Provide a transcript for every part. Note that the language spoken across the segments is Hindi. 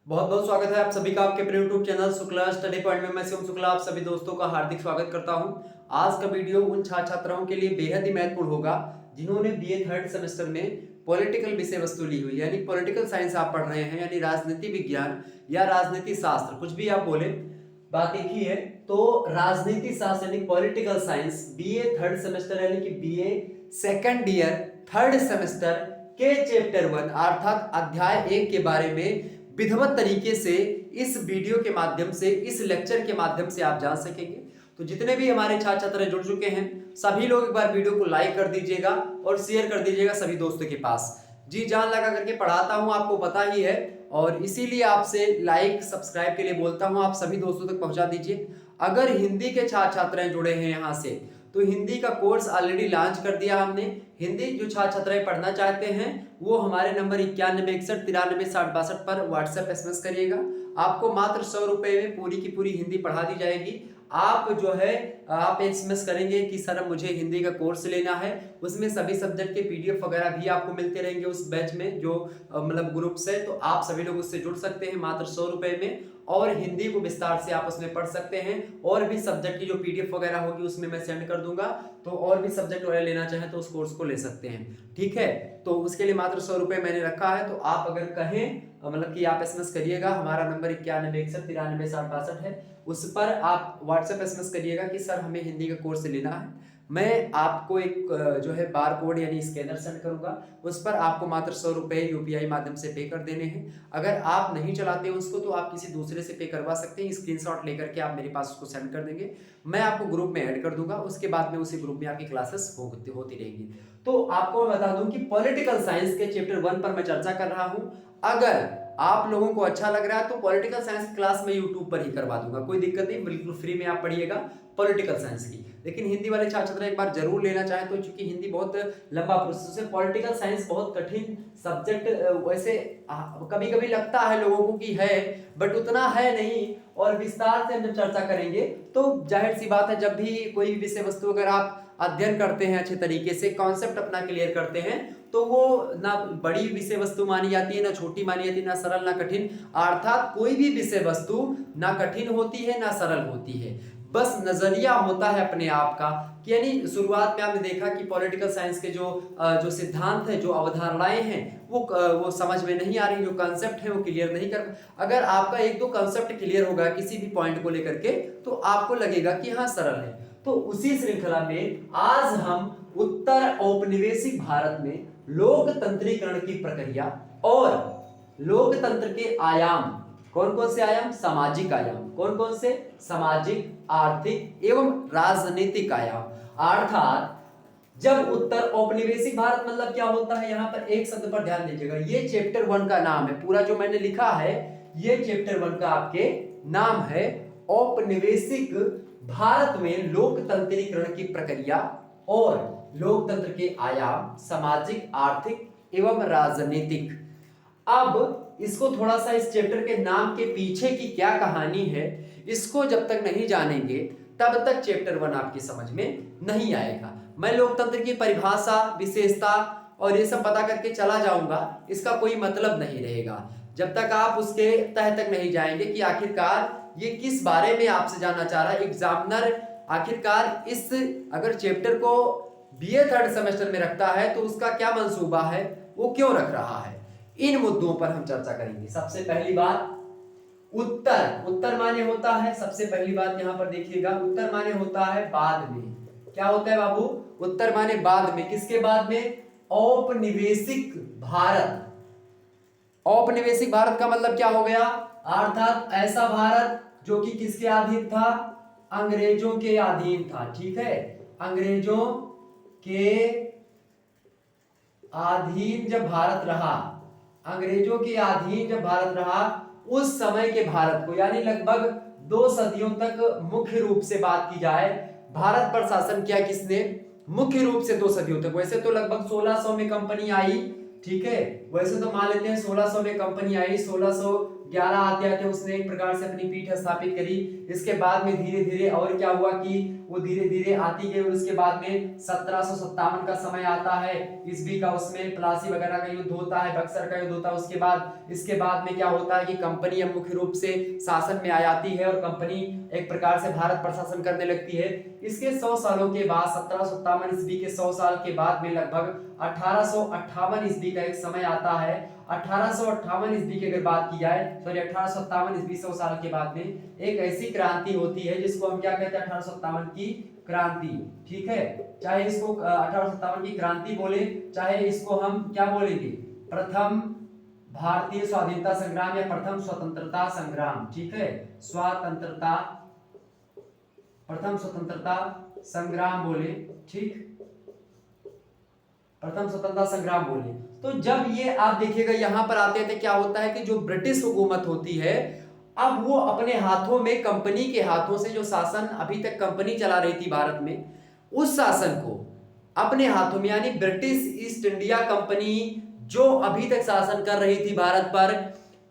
बहुत बहुत स्वागत है आप सभी का आपके अपने YouTube channel Shukla study point में। मैं शिवम शुक्ला आप सभी दोस्तों का हार्दिक स्वागत करता हूं। आज का वीडियो उन छात्र छात्राओं के लिए बेहद ही महत्वपूर्ण होगा जिन्होंने बीए थर्ड सेमेस्टर में पॉलिटिकल विषय वस्तु ली हुई, यानी पॉलिटिकल साइंस आप पढ़ रहे हैं, यानी राजनीति विज्ञान या राजनीति शास्त्र, कुछ भी आप बोले, बात एक ही है। तो राजनीति शास्त्र यानी political science BA third semester यानी कि BA second year third semester के चैप्टर 1 अर्थात अध्याय 1 के बारे में विधिवत तरीके से इस वीडियो के माध्यम से, इस लेक्चर के माध्यम से आप जान सकेंगे। तो जितने भी हमारे छात्र छात्रा जुड़ चुके हैं सभी लोग एक बार वीडियो को लाइक कर दीजिएगा और शेयर कर दीजिएगा सभी दोस्तों के पास। जी जान लगा करके पढ़ाता हूं, आपको पता ही है, और इसीलिए आपसे लाइक सब्सक्राइब के लिए बोलता हूं, आप सभी दोस्तों तक पहुंचा दीजिए। अगर हिंदी के छात्र छात्राएं जुड़े हैं यहाँ से तो हिंदी का कोर्स ऑलरेडी लॉन्च कर दिया हमने। हिंदी जो छात्र छात्राएं पढ़ना चाहते हैं वो हमारे नंबर 9161936062 पर व्हाट्सएप एसएमएस करिएगा। आपको मात्र 100 रुपए में पूरी की पूरी हिंदी पढ़ा दी जाएगी। आप जो है आप एसएमएस करेंगे कि सर मुझे हिंदी का कोर्स लेना है, उसमें सभी सब्जेक्ट के पीडीएफ वगैरह भी आपको मिलते रहेंगे उस बैच में जो मतलब ग्रुप से। तो आप सभी लोग उससे जुड़ सकते हैं मात्र 100 रुपए में, और हिंदी को विस्तार से आप उसमें पढ़ सकते हैं। और भी सब्जेक्ट की जो पीडीएफ वगैरह होगी उसमें मैं सेंड कर दूंगा, तो और भी सब्जेक्ट वगैरह लेना चाहें तो उस कोर्स को ले सकते हैं। ठीक है, तो उसके लिए मात्र 100 रुपए मैंने रखा है। तो आप अगर कहें मतलब कि आप एसएमएस करिएगा, हमारा नंबर 9161936062 है, उस पर आप व्हाट्सएप एसएमएस करिएगा कि सर हमें हिंदी का कोर्स लेना है। मैं आपको एक जो है बार कोड यानी स्कैनर सेंड करूंगा, उस पर आपको मात्र 100 रुपए यूपीआई माध्यम से पे कर देने हैं। अगर आप नहीं चलाते उसको तो आप किसी दूसरे से पे करवा सकते हैं, स्क्रीनशॉट लेकर के आप मेरे पास उसको सेंड कर देंगे, मैं आपको ग्रुप में ऐड कर दूंगा। उसके बाद में उसी ग्रुप में आपकी क्लासेस होती रहेंगी। तो आपको मैं बता दूं कि पॉलिटिकल साइंस के चैप्टर 1 पर मैं चर्चा कर रहा हूं। अगर आप लोगों को अच्छा लग रहा है तो पॉलिटिकल साइंस की क्लास में यूट्यूब पर ही करवा दूंगा, कोई दिक्कत नहीं, बिल्कुल फ्री में आप पढ़िएगा पॉलिटिकल साइंस की। लेकिन हिंदी वाले छात्र छात्रा एक बार जरूर लेना चाहें तो, चूंकि हिंदी बहुत लंबा प्रोसेस है, पॉलिटिकल साइंस बहुत कठिन सब्जेक्ट वैसे कभी कभी लगता है लोगों को कि है, बट उतना है नहीं। और विस्तार से हम जब चर्चा करेंगे तो जाहिर सी बात है, जब भी कोई विषय वस्तु अगर आप अध्ययन करते हैं अच्छे तरीके से, कॉन्सेप्ट अपना क्लियर करते हैं, तो वो ना बड़ी विषय वस्तु मानी जाती है, ना छोटी मानी जाती है, ना सरल ना कठिन। अर्थात कोई भी विषय वस्तु ना कठिन होती है ना सरल होती है, बस नजरिया होता है अपने आप का। कि यानी शुरुआत में आपने देखा कि पॉलिटिकल साइंस के जो सिद्धांत है, जो अवधारणाएं हैं, वो समझ में नहीं आ रही, जो कॉन्सेप्ट है वो क्लियर नहीं कर। अगर आपका एक दो कॉन्सेप्ट क्लियर होगा किसी भी पॉइंट को लेकर के तो आपको लगेगा कि हाँ सरल है। तो उसी श्रृंखला में आज हम उत्तर औपनिवेशिक भारत में लोकतंत्रीकरण की प्रक्रिया और लोकतंत्र के आयाम, कौन कौन से आयाम, सामाजिक आयाम, कौन कौन से, सामाजिक, आर्थिक एवं राजनीतिक आयाम। अर्थात जब उत्तर औपनिवेशिक भारत मतलब क्या होता है, यहां पर एक शब्द पर ध्यान दीजिएगा, ये चैप्टर 1 का नाम है, पूरा जो मैंने लिखा है ये चैप्टर 1 का आपके नाम है, औपनिवेशिक भारत में लोकतंत्रीकरण की प्रक्रिया और लोकतंत्र के आयाम, सामाजिक, आर्थिक एवं राजनीतिक। अब इसको थोड़ा सा, इस चैप्टर के नाम के पीछे की क्या कहानी है, इसको जब तक नहीं जानेंगे तब तक चैप्टर 1 आपकी समझ में नहीं आएगा। मैं लोकतंत्र की परिभाषा, विशेषता और ये सब पता करके चला जाऊंगा, इसका कोई मतलब नहीं रहेगा जब तक आप उसके तह तक नहीं जाएंगे कि आखिरकार ये किस बारे में आपसे जानना चाह रहा है एग्जामिनर। आखिरकार इस अगर चैप्टर को बीए थर्ड सेमेस्टर में रखता है तो उसका क्या मंसूबा है, वो क्यों रख रहा है, इन मुद्दों पर हम चर्चा करेंगे। सबसे पहली बात, उत्तर, उत्तर माने होता है, सबसे पहली बात यहां पर देखिएगा, उत्तर माने होता है बाद में। क्या होता है बाबू, उत्तर माने बाद में, किसके बाद में, औपनिवेशिक भारत। औपनिवेशिक भारत का मतलब क्या हो गया, अर्थात ऐसा भारत जो कि किसके अधीन था, अंग्रेजों के अधीन था। ठीक है, अंग्रेजों के अधीन जब भारत रहा, अंग्रेजों के अधीन जब भारत रहा, उस समय के भारत को, यानी लगभग 2 सदियों तक मुख्य रूप से बात की जाए, भारत पर शासन किया किसने, मुख्य रूप से 2 सदियों तक। वैसे तो लगभग 1600 में कंपनी आई, ठीक है, वैसे तो मान लेते हैं 1600 में कंपनी आई, 1611 आते आते उसने एक प्रकार से अपनी पीठ स्थापित करी। इसके बाद में धीरे धीरे और क्या हुआ कि वो धीरे धीरे आती गई और उसके बाद में 1757 का समय आता है ईस्वी का, उसमें प्लासी वगैरह का युद्ध होता है, बक्सर का युद्ध होता है। इसके बाद में क्या होता है कि कंपनी अब मुख्य रूप से शासन में आ जाती है और कंपनी एक प्रकार से भारत पर शासन करने लगती है। इसके 100 सालों के बाद 1757 ईस्वी के 100 साल के बाद में लगभग 1858 ईस्वी का एक समय आता है। 1858 ईस्वी की अगर बात की जाए, सॉरी 1857 ईस्वी 100 साल के बाद में एक ऐसी क्रांति होती है जिसको हम क्या कहते हैं, 1857 की क्रांति। ठीक है, चाहे इसको 1857 की क्रांति बोले, चाहे इसको हम क्या बोलेंगे, प्रथम भारतीय स्वाधीनता संग्राम या प्रथम स्वतंत्रता संग्राम। ठीक है, प्रथम स्वतंत्रता संग्राम बोले। ठीक, प्रथम स्वतंत्रता संग्राम बोले। तो जब ये आप देखिएगा यहां पर आते थे, क्या होता है कि जो ब्रिटिश हुकूमत होती है, अब वो अपने हाथों में, कंपनी के हाथों से जो शासन अभी तक कंपनी चला रही थी भारत में, उस शासन को अपने हाथों में, यानी ब्रिटिश ईस्ट इंडिया कंपनी जो अभी तक शासन कर रही थी भारत पर,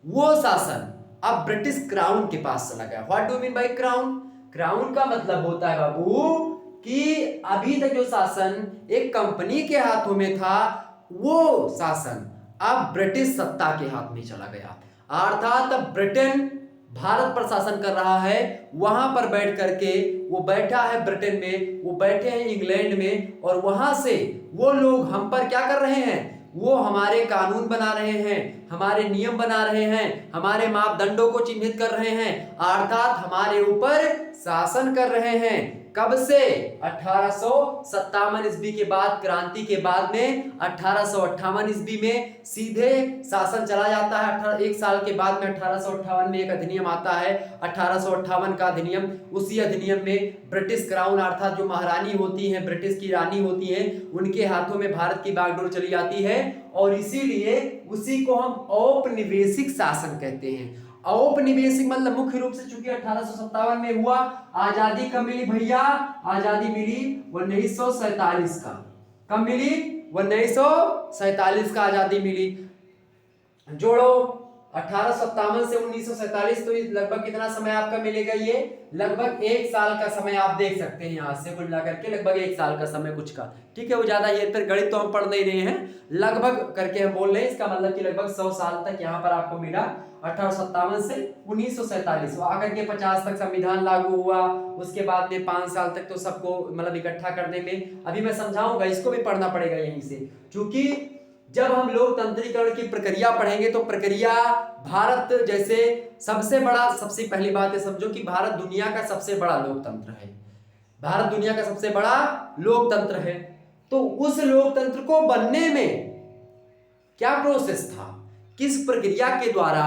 वो शासन अब ब्रिटिश क्राउन के पास चला गया। What do mean by crown? Crown का मतलब होता है बाबू कि अभी तक जो शासन एक कंपनी के हाथों में था, वो शासन अब ब्रिटिश सत्ता के हाथ में चला गया। अर्थात अब ब्रिटेन भारत पर शासन कर रहा है, वहां पर बैठ करके वो बैठा है ब्रिटेन में, वो बैठे हैं इंग्लैंड में, और वहां से वो लोग हम पर क्या कर रहे हैं, वो हमारे कानून बना रहे हैं, हमारे नियम बना रहे हैं, हमारे मापदंडों को चिन्हित कर रहे हैं, अर्थात हमारे ऊपर शासन कर रहे हैं। कब से? 1857 ईस्वी के बाद, क्रांति के बाद में 1858 ईस्वी में सीधे शासन चला जाता है। एक साल के बाद में 1858 में एक अधिनियम आता है, 1858 का अधिनियम। उसी अधिनियम में ब्रिटिश क्राउन अर्थात जो महारानी होती हैं, ब्रिटिश की रानी होती हैं, उनके हाथों में भारत की बागडोर चली जाती है, और इसीलिए उसी को हम औपनिवेशिक शासन कहते हैं। औपनिवेशिक मतलब मुख्य रूप से, चूंकि 1857 में हुआ, आजादी कब मिली भैया? आजादी मिली 1947 का। कब मिली? 1947 का आजादी मिली। जोड़ो 1857 से 1947, तो लगभग कितना समय आपका मिलेगा? ये लगभग एक साल का समय आप देख सकते हैं, यहां से कुल मिलाकर के लगभग एक साल का समय कुछ का। ठीक है, वो ज्यादा ये पर गणित तो हम पढ़ नहीं रहे हैं, लगभग करके हम बोल रहे हैं। इसका मतलब कि लगभग 100 साल तक यहाँ पर आपको मिला, 1857 से 1947 आकर के 50 तक संविधान लागू हुआ। उसके बाद में 5 साल तक तो सबको मतलब इकट्ठा करने में, अभी मैं समझाऊंगा, इसको भी पढ़ना पड़ेगा यहीं से, क्योंकि जब हम लोकतंत्रीकरण की प्रक्रिया पढ़ेंगे तो प्रक्रिया भारत जैसे सबसे बड़ा, सबसे पहली बात है समझो कि भारत दुनिया का सबसे बड़ा लोकतंत्र है। भारत दुनिया का सबसे बड़ा लोकतंत्र है, तो उस लोकतंत्र को बनने में क्या प्रोसेस था, किस प्रक्रिया के द्वारा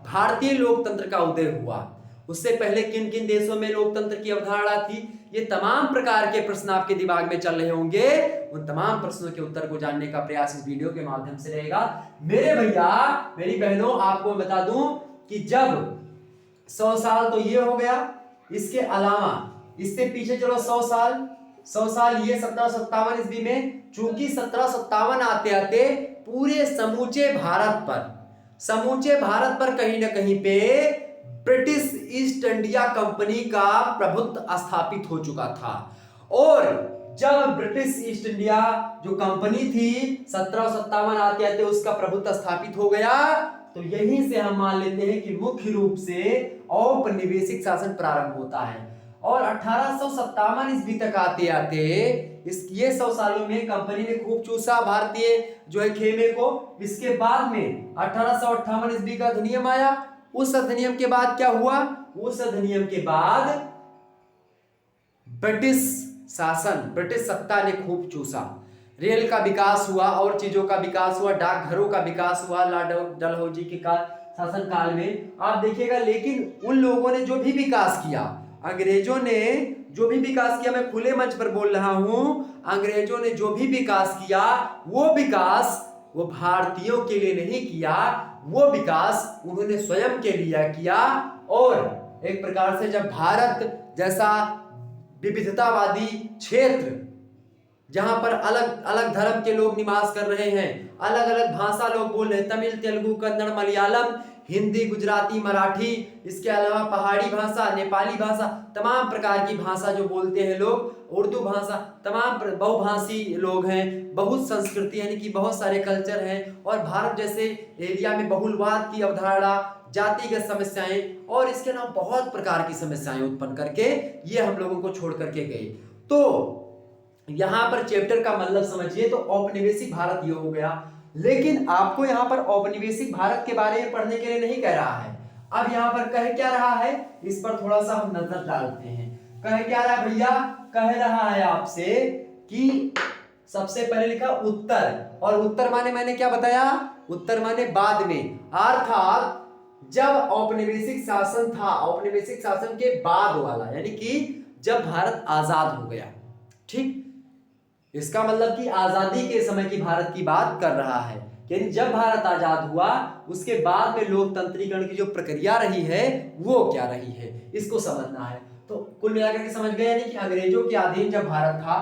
भारतीय लोकतंत्र का उदय हुआ, उससे पहले किन किन देशों में लोकतंत्र की अवधारणा थी, ये तमाम प्रकार के प्रश्न आपके दिमाग में चल रहे होंगे। उन तमाम प्रश्नों के उत्तर को जानने का प्रयास इस वीडियो के माध्यम से रहेगा। मेरे भैया मेरी बहनों, आपको बता दूं कि जब 100 साल तो ये हो गया, इसके अलावा इससे पीछे चलो 100 साल ये 1757 ईस्वी में, चूंकि 1757 आते आते पूरे समूचे भारत पर कहीं ना कहीं पे ब्रिटिश ईस्ट इंडिया कंपनी का प्रभुत्व स्थापित हो चुका था। और जब ब्रिटिश ईस्ट इंडिया जो कंपनी थी 1757 आते आते उसका प्रभुत्व स्थापित हो गया, तो यहीं से हम मान लेते हैं कि मुख्य रूप से औपनिवेशिक शासन प्रारंभ होता है। और 1857 ईस्वी तक आते आते ये 100 सालों में कंपनी ने खूब चूसा भारतीय जो है खेमे को। इसके बाद में 1858 ईस्वी का अधिनियम आया। उस अधिनियम के बाद क्या हुआ? उस अधिनियम के बाद ब्रिटिश शासन, ब्रिटिश सत्ता ने खूब चूसा, रेल का विकास हुआ और चीजों का विकास हुआ, डाकघरों का विकास हुआ लॉर्ड डलहौजी के शासन काल में, आप देखिएगा। लेकिन उन लोगों ने जो भी विकास किया, अंग्रेजों ने जो भी विकास किया, मैं खुले मंच पर बोल रहा हूं, अंग्रेजों ने जो भी विकास किया, वो विकास वो भारतीयों के लिए नहीं किया, वो विकास उन्होंने स्वयं के लिए किया। और एक प्रकार से जब भारत जैसा विविधतावादी क्षेत्र जहां पर अलग अलग धर्म के लोग निवास कर रहे हैं, अलग अलग भाषा लोग बोल रहे हैं, तमिल, तेलुगु, कन्नड़, मलयालम, हिंदी, गुजराती, मराठी, इसके अलावा पहाड़ी भाषा, नेपाली भाषा, तमाम प्रकार की भाषा जो बोलते हैं लोग, उर्दू भाषा, तमाम बहुभाषी लोग हैं, बहुत संस्कृति यानी कि बहुत सारे कल्चर हैं। और भारत जैसे एरिया में बहुलवाद की अवधारणा, जातिगत समस्याएं और इसके अलावा बहुत प्रकार की समस्याएं उत्पन्न करके ये हम लोगों को छोड़ करके गए। तो यहां पर चैप्टर का मतलब समझिए तो औपनिवेशिक भारत ये हो गया। लेकिन आपको यहां पर औपनिवेशिक भारत के बारे में पढ़ने के लिए नहीं कह रहा है। अब यहां पर कह क्या रहा है, इस पर थोड़ा सा हम नजर डालते हैं। कह क्या रहा है भैया, कह रहा है आपसे कि सबसे पहले लिखा उत्तर, और उत्तर माने मैंने क्या बताया, उत्तर माने बाद में, अर्थात जब औपनिवेशिक शासन था, औपनिवेशिक शासन के बाद वाला, यानी कि जब भारत आजाद हो गया। ठीक, इसका मतलब कि आजादी के समय की भारत की बात कर रहा है, यानी जब भारत आजाद हुआ उसके बाद में लोकतंत्रीकरण की जो प्रक्रिया रही है वो क्या रही है, इसको समझना है। तो कुल मिलाकर के समझ गए, यानी कि अंग्रेजों के अधीन जब भारत था,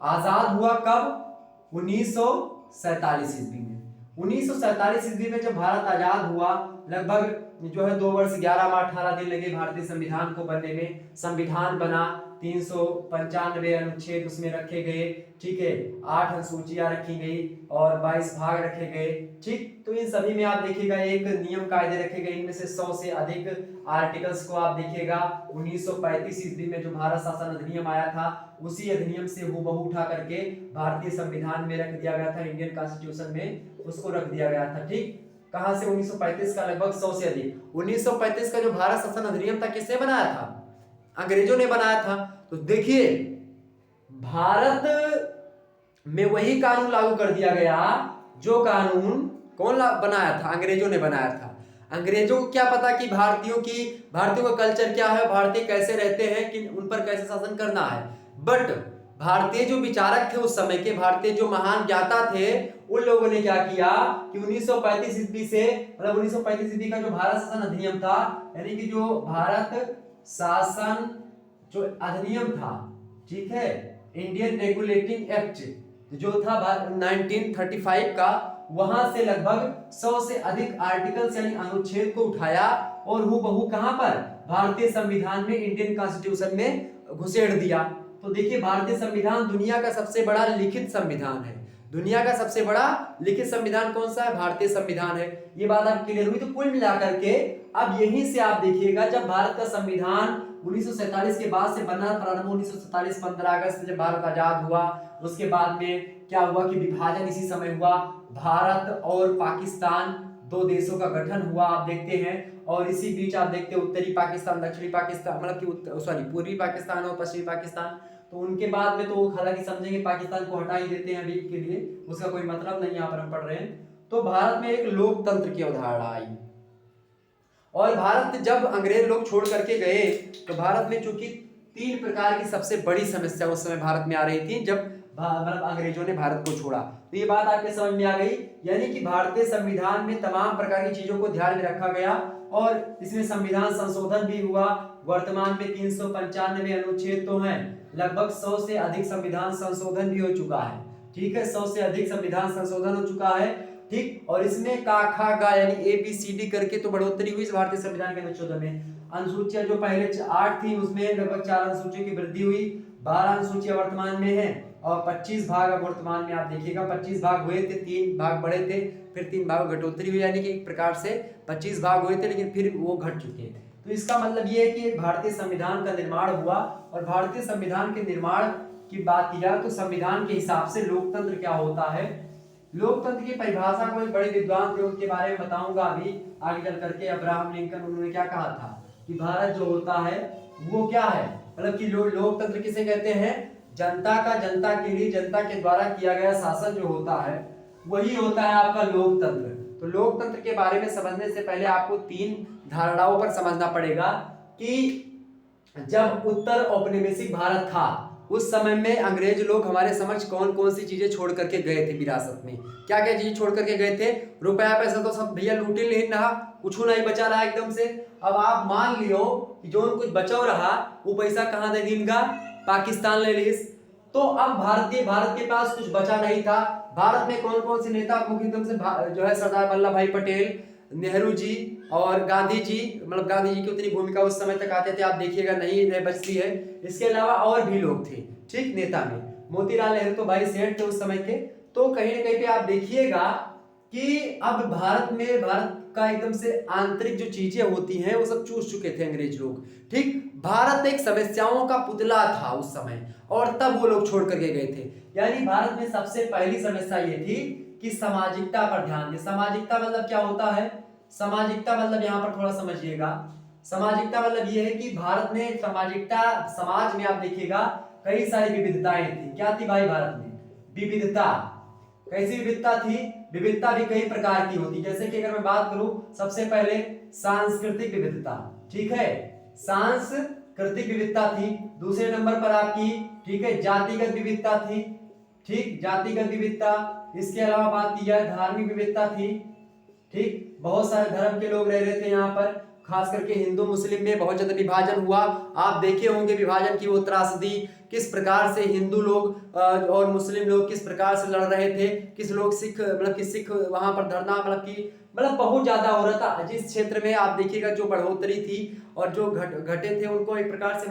आजाद हुआ कब, 1947 ईस्वी में। 1947 ईस्वी में जब भारत आजाद हुआ, लगभग जो है 2 वर्ष 11 माह 18 दिन लगे भारतीय संविधान को बनने में। संविधान बना, 395 अनुच्छेद उसमें रखे गए, ठीक है, 8 अनुसूचियां रखी गई और 22 भाग रखे गए। ठीक, तो इन सभी में आप देखिएगा एक नियम कायदे रखे गए, इनमें से 100 से अधिक आर्टिकल्स को आप देखिएगा। 1935 ईस्वी में जो भारत शासन अधिनियम आया था, उसी अधिनियम से हूबहू उठा करके भारतीय संविधान में रख दिया गया था, इंडियन कॉन्स्टिट्यूशन में उसको रख दिया गया था। ठीक, कहां से, 1935 का लगभग 100 से अधिक। 1935 का जो भारत शासन अधिनियम था किसने बनाया था, अंग्रेजों ने बनाया था। तो देखिए भारत में वही कानून लागू कर दिया गया जो कानून कौन बनाया था, अंग्रेजों ने बनाया था। अंग्रेजों को क्या पता कि भारतीयों का कल्चर क्या है, भारतीय कैसे रहते हैं, कि उन पर कैसे शासन करना है। बट भारतीय जो विचारक थे उस समय के, भारतीय जो महान ज्ञाता थे, उन लोगों ने क्या किया कि 1935 ईस्वी से, मतलब 1935 ईस्वी का जो भारत शासन अधिनियम था, यानी कि जो भारत शासन जो अधिनियम था, ठीक है, इंडियन रेगुलेटिंग एक्ट जो था 1935 का, वहां से लगभग 100 से अधिक आर्टिकल्स यानी अनुच्छेद को उठाया और हूबहू कहां पर, भारतीय संविधान में, इंडियन कॉन्स्टिट्यूशन में घुसेड़ दिया। तो देखिए भारतीय संविधान दुनिया का सबसे बड़ा लिखित संविधान है। दुनिया का सबसे बड़ा लिखित संविधान कौन सा है, भारतीय संविधान है। ये बात आप क्लियर हुई। तो कुल मिलाकर के अब यहीं से आप देखिएगा, जब भारत का संविधान 1947 के बाद से बनना प्रारंभ, 1947 15 अगस्त जब भारत आजाद हुआ, उसके बाद में क्या हुआ कि विभाजन इसी समय हुआ, भारत और पाकिस्तान 2 देशों का गठन हुआ, आप देखते हैं। और इसी बीच आप देखते हैं उत्तरी पाकिस्तान, दक्षिणी पाकिस्तान, मतलब कि पूर्वी पाकिस्तान और पश्चिमी पाकिस्तान। तो उनके बाद में तो हालांकि समझेंगे पाकिस्तान को हटा ही देते हैं अभी के लिए, उसका कोई मतलब नहीं यहाँ पर हम पढ़ रहे हैं। तो भारत में एक लोकतंत्र की अवधारणा आई, और भारत जब अंग्रेज लोग छोड़ करके गए तो भारत में चूंकि 3 प्रकार की सबसे बड़ी समस्या उस समय भारत में आ रही थी, जब मतलब अंग्रेजों ने भारत को छोड़ा। तो ये बात आपके समझ में आ गई, यानी कि भारतीय संविधान में तमाम प्रकार की चीजों को ध्यान में रखा गया और इसमें संविधान संशोधन भी हुआ। वर्तमान में 395 अनुच्छेद तो हैं, लगभग 100 से अधिक संविधान संशोधन भी हो चुका है। ठीक है, 100 से अधिक संविधान संशोधन हो चुका है। ठीक, और इसमें का खा गा यानी ABCD करके तो बढ़ोतरी हुई इस भारतीय संविधान के अनुच्छेदों में। अनुसूचियां जो पहले 8 थी उसमें लगभग 4 अनुसूचियों की वृद्धि हुई, 12 अनुसूचियां वर्तमान में है और 25 भाग अब वर्तमान में आप देखिएगा 25 भाग हुए थे, 3 भाग बढ़े थे, फिर 3 भाग घटोतरी हुई, यानी कि एक प्रकार से 25 भाग हुए थे लेकिन फिर वो घट चुके। तो इसका मतलब ये है कि भारतीय संविधान का निर्माण हुआ, और भारतीय संविधान के निर्माण की बात की जाए तो संविधान के हिसाब से लोकतंत्र क्या होता है। लोकतंत्र की परिभाषा को एक बड़े विद्वान थे, उनके बारे में बताऊंगा अभी आगे चल करके, अब्राहम लिंकन, उन्होंने क्या कहा था कि भारत जो होता है वो क्या है, मतलब कि लोकतंत्र किसे कहते हैं, जनता का जनता के लिए जनता के द्वारा किया गया शासन जो होता है वही होता है आपका लोकतंत्र। तो लोकतंत्र के बारे में समझने से पहले आपको 3 धारणाओं पर समझना पड़ेगा कि जब उत्तर औपनिवेशिक भारत था उस समय में अंग्रेज लोग हमारे समक्ष कौन कौन सी चीजें छोड़ करके गए थे विरासत में, क्या क्या चीजें छोड़ करके गए थे। रुपया पैसा तो सब भैया लूट ही नहीं रहा, कुछ नहीं बचा रहा एकदम से। अब आप मान लियो कि जो कुछ बचाव रहा वो पैसा कहाँ दे दी, इनका पाकिस्तान ले लीस। तो अब भारत के पास कुछ बचा नहीं था। भारत में कौन कौन से नेता मुख्य रूप से जो है सरदार वल्लभ भाई पटेल, नेहरू जी और गांधी जी, मतलब गांधी जी की उतनी भूमिका उस समय तक आते थे, आप देखिएगा नहीं रह बचती है। इसके अलावा और भी लोग थे, ठीक, नेता में मोतीलाल नेहरू तो भाई सेठ थे उस समय के। तो कहीं ना कहीं पे आप देखिएगा कि अब भारत का एकदम से आंतरिक जो चीजें होती हैं वो सब चूस चुके थे अंग्रेज लोग, ठीक। भारत एक समस्याओं का पुतला था उस समय, और तब वो लोग छोड़ करके गए थे। यानी भारत में सबसे पहली समस्या ये थी कि सामाजिकता पर ध्यान दें। सामाजिकता मतलब क्या होता है? सामाजिकता मतलब यहाँ पर थोड़ा समझिएगा। सामाजिकता मतलब ये है कि भारत में सामाजिकता, समाज में आप देखिएगा कई सारी विविधताएं थी। क्या थी भाई भारत में? विविधता। कैसी विविधता थी? विविधता भी कई प्रकार की होती, जैसे कि अगर मैं बात करूं सबसे पहले सांस्कृतिक विविधता, ठीक है, सांस्कृतिक विविधता थी। दूसरे नंबर पर आपकी, ठीक है, जातिगत विविधता थी, ठीक, जातिगत विविधता। इसके अलावा बात की जाए धार्मिक विविधता थी, ठीक, बहुत सारे धर्म के लोग रह रहे थे यहाँ पर, खास करके हिंदू मुस्लिम में बहुत ज्यादा विभाजन हुआ। आप देखे होंगे विभाजन की वो त्रासदी, किस प्रकार से हिंदू लोग और मुस्लिम लोग किस प्रकार से लड़ रहे थे, किस लोग सिख, मतलब कि सिख वहां पर धरना, मतलब बहुत ज्यादा हो रहा था। जिस क्षेत्र में आप देखिएगा जो बढ़ोतरी थी और जो घटे थे उनको एक प्रकार से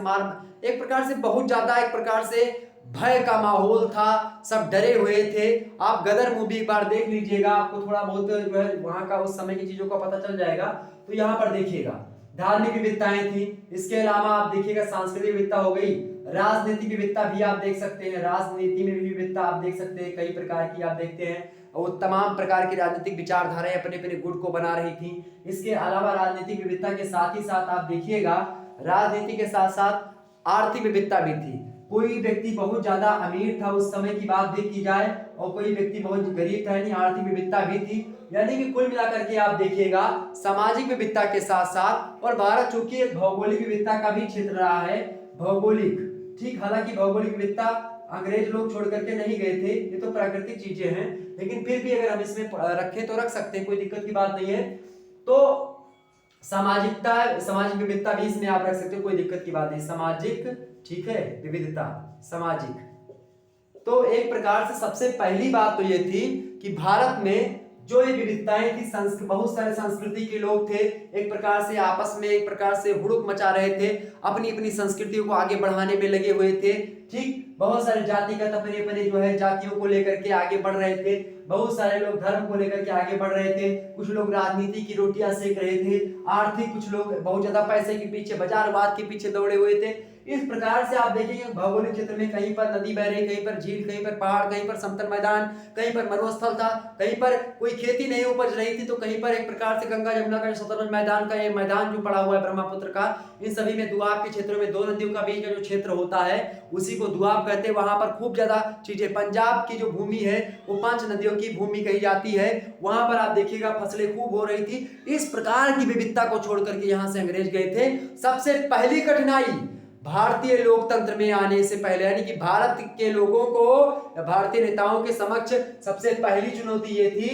बहुत ज्यादा एक प्रकार से भय का माहौल था, सब डरे हुए थे। आप गदर मूवी एक बार देख लीजिएगा, आपको थोड़ा बहुत जो है वहां का उस समय की चीजों का पता चल जाएगा। तो यहाँ पर देखिएगा धार्मिक विविधताएं थी। इसके अलावा आप देखिएगा सांस्कृतिक विविधता हो गई, राजनीतिक विविधता भी आप देख सकते हैं, राजनीति में भी विविधता आप देख सकते हैं, कई प्रकार की आप देखते हैं, और तमाम प्रकार की राजनीतिक विचारधाराएं अपने अपने गुट को बना रही थी। इसके अलावा राजनीतिक विविधता के साथ ही साथ आप देखिएगा राजनीति के साथ साथ आर्थिक विविधता भी थी। कोई व्यक्ति बहुत ज्यादा अमीर था उस समय की बात देखी जाए, और कोई व्यक्ति बहुत गरीब था, यानी आर्थिक विविधता भी थी। यानी कि कुल मिलाकर के आप देखिएगा सामाजिक विविधता के साथ साथ, और भारत चूंकि एक भौगोलिक विविधता का भी क्षेत्र रहा है, भौगोलिक, ठीक, हालांकि भौगोलिक विविधता अंग्रेज लोग छोड़ करके नहीं गए थे, ये तो प्राकृतिक चीजें हैं, लेकिन फिर भी अगर हम इसमें रखें तो रख सकते हैं, कोई दिक्कत की बात नहीं है। तो सामाजिक विविधता भी इसमें आप रख सकते हो, कोई दिक्कत की बात नहीं, सामाजिक, ठीक है, विविधता सामाजिक। तो एक प्रकार से सबसे पहली बात तो ये थी कि भारत में जो ये विविधताएं थी, बहुत सारे संस्कृति के लोग थे, एक प्रकार से आपस में एक प्रकार से हुड़ुक मचा रहे थे, अपनी अपनी संस्कृतियों को आगे बढ़ाने में लगे हुए थे, ठीक। बहुत सारे जातिगत अपने अपने जो है जातियों को लेकर के आगे बढ़ रहे थे, बहुत सारे लोग धर्म को लेकर के आगे बढ़ रहे थे, कुछ लोग राजनीति की रोटियां सेक रहे थे, आर्थिक, कुछ लोग बहुत ज्यादा पैसे के पीछे, बाजारवाद के पीछे दौड़े हुए थे। इस प्रकार से आप देखेंगे भौगोलिक क्षेत्र में कहीं पर नदी बह रही, कहीं पर झील, कहीं पर पहाड़, कहीं पर समतल मैदान, कहीं पर मरुस्थल था, कहीं पर कोई खेती नहीं उपज रही थी, तो कहीं पर एक प्रकार से गंगा जमुना का शतरंज मैदान का ये मैदान जो पड़ा हुआ है ब्रह्मपुत्र का, इन सभी में दुआब के क्षेत्रों में दो नदियों का बीच का जो क्षेत्र होता है उसी को दुआब कहते हैं। वहां पर खूब ज्यादा चीजें, पंजाब की जो भूमि है वो 5 नदियों की भूमि कही जाती है, वहां पर आप देखिएगा फसलें खूब हो रही थी। इस प्रकार की विविधता को छोड़ करके यहां से अंग्रेज गए थे। सबसे पहली कठिनाई भारतीय लोकतंत्र में आने से पहले, यानी कि भारत के लोगों को, भारतीय नेताओं के समक्ष सबसे पहली चुनौती ये थी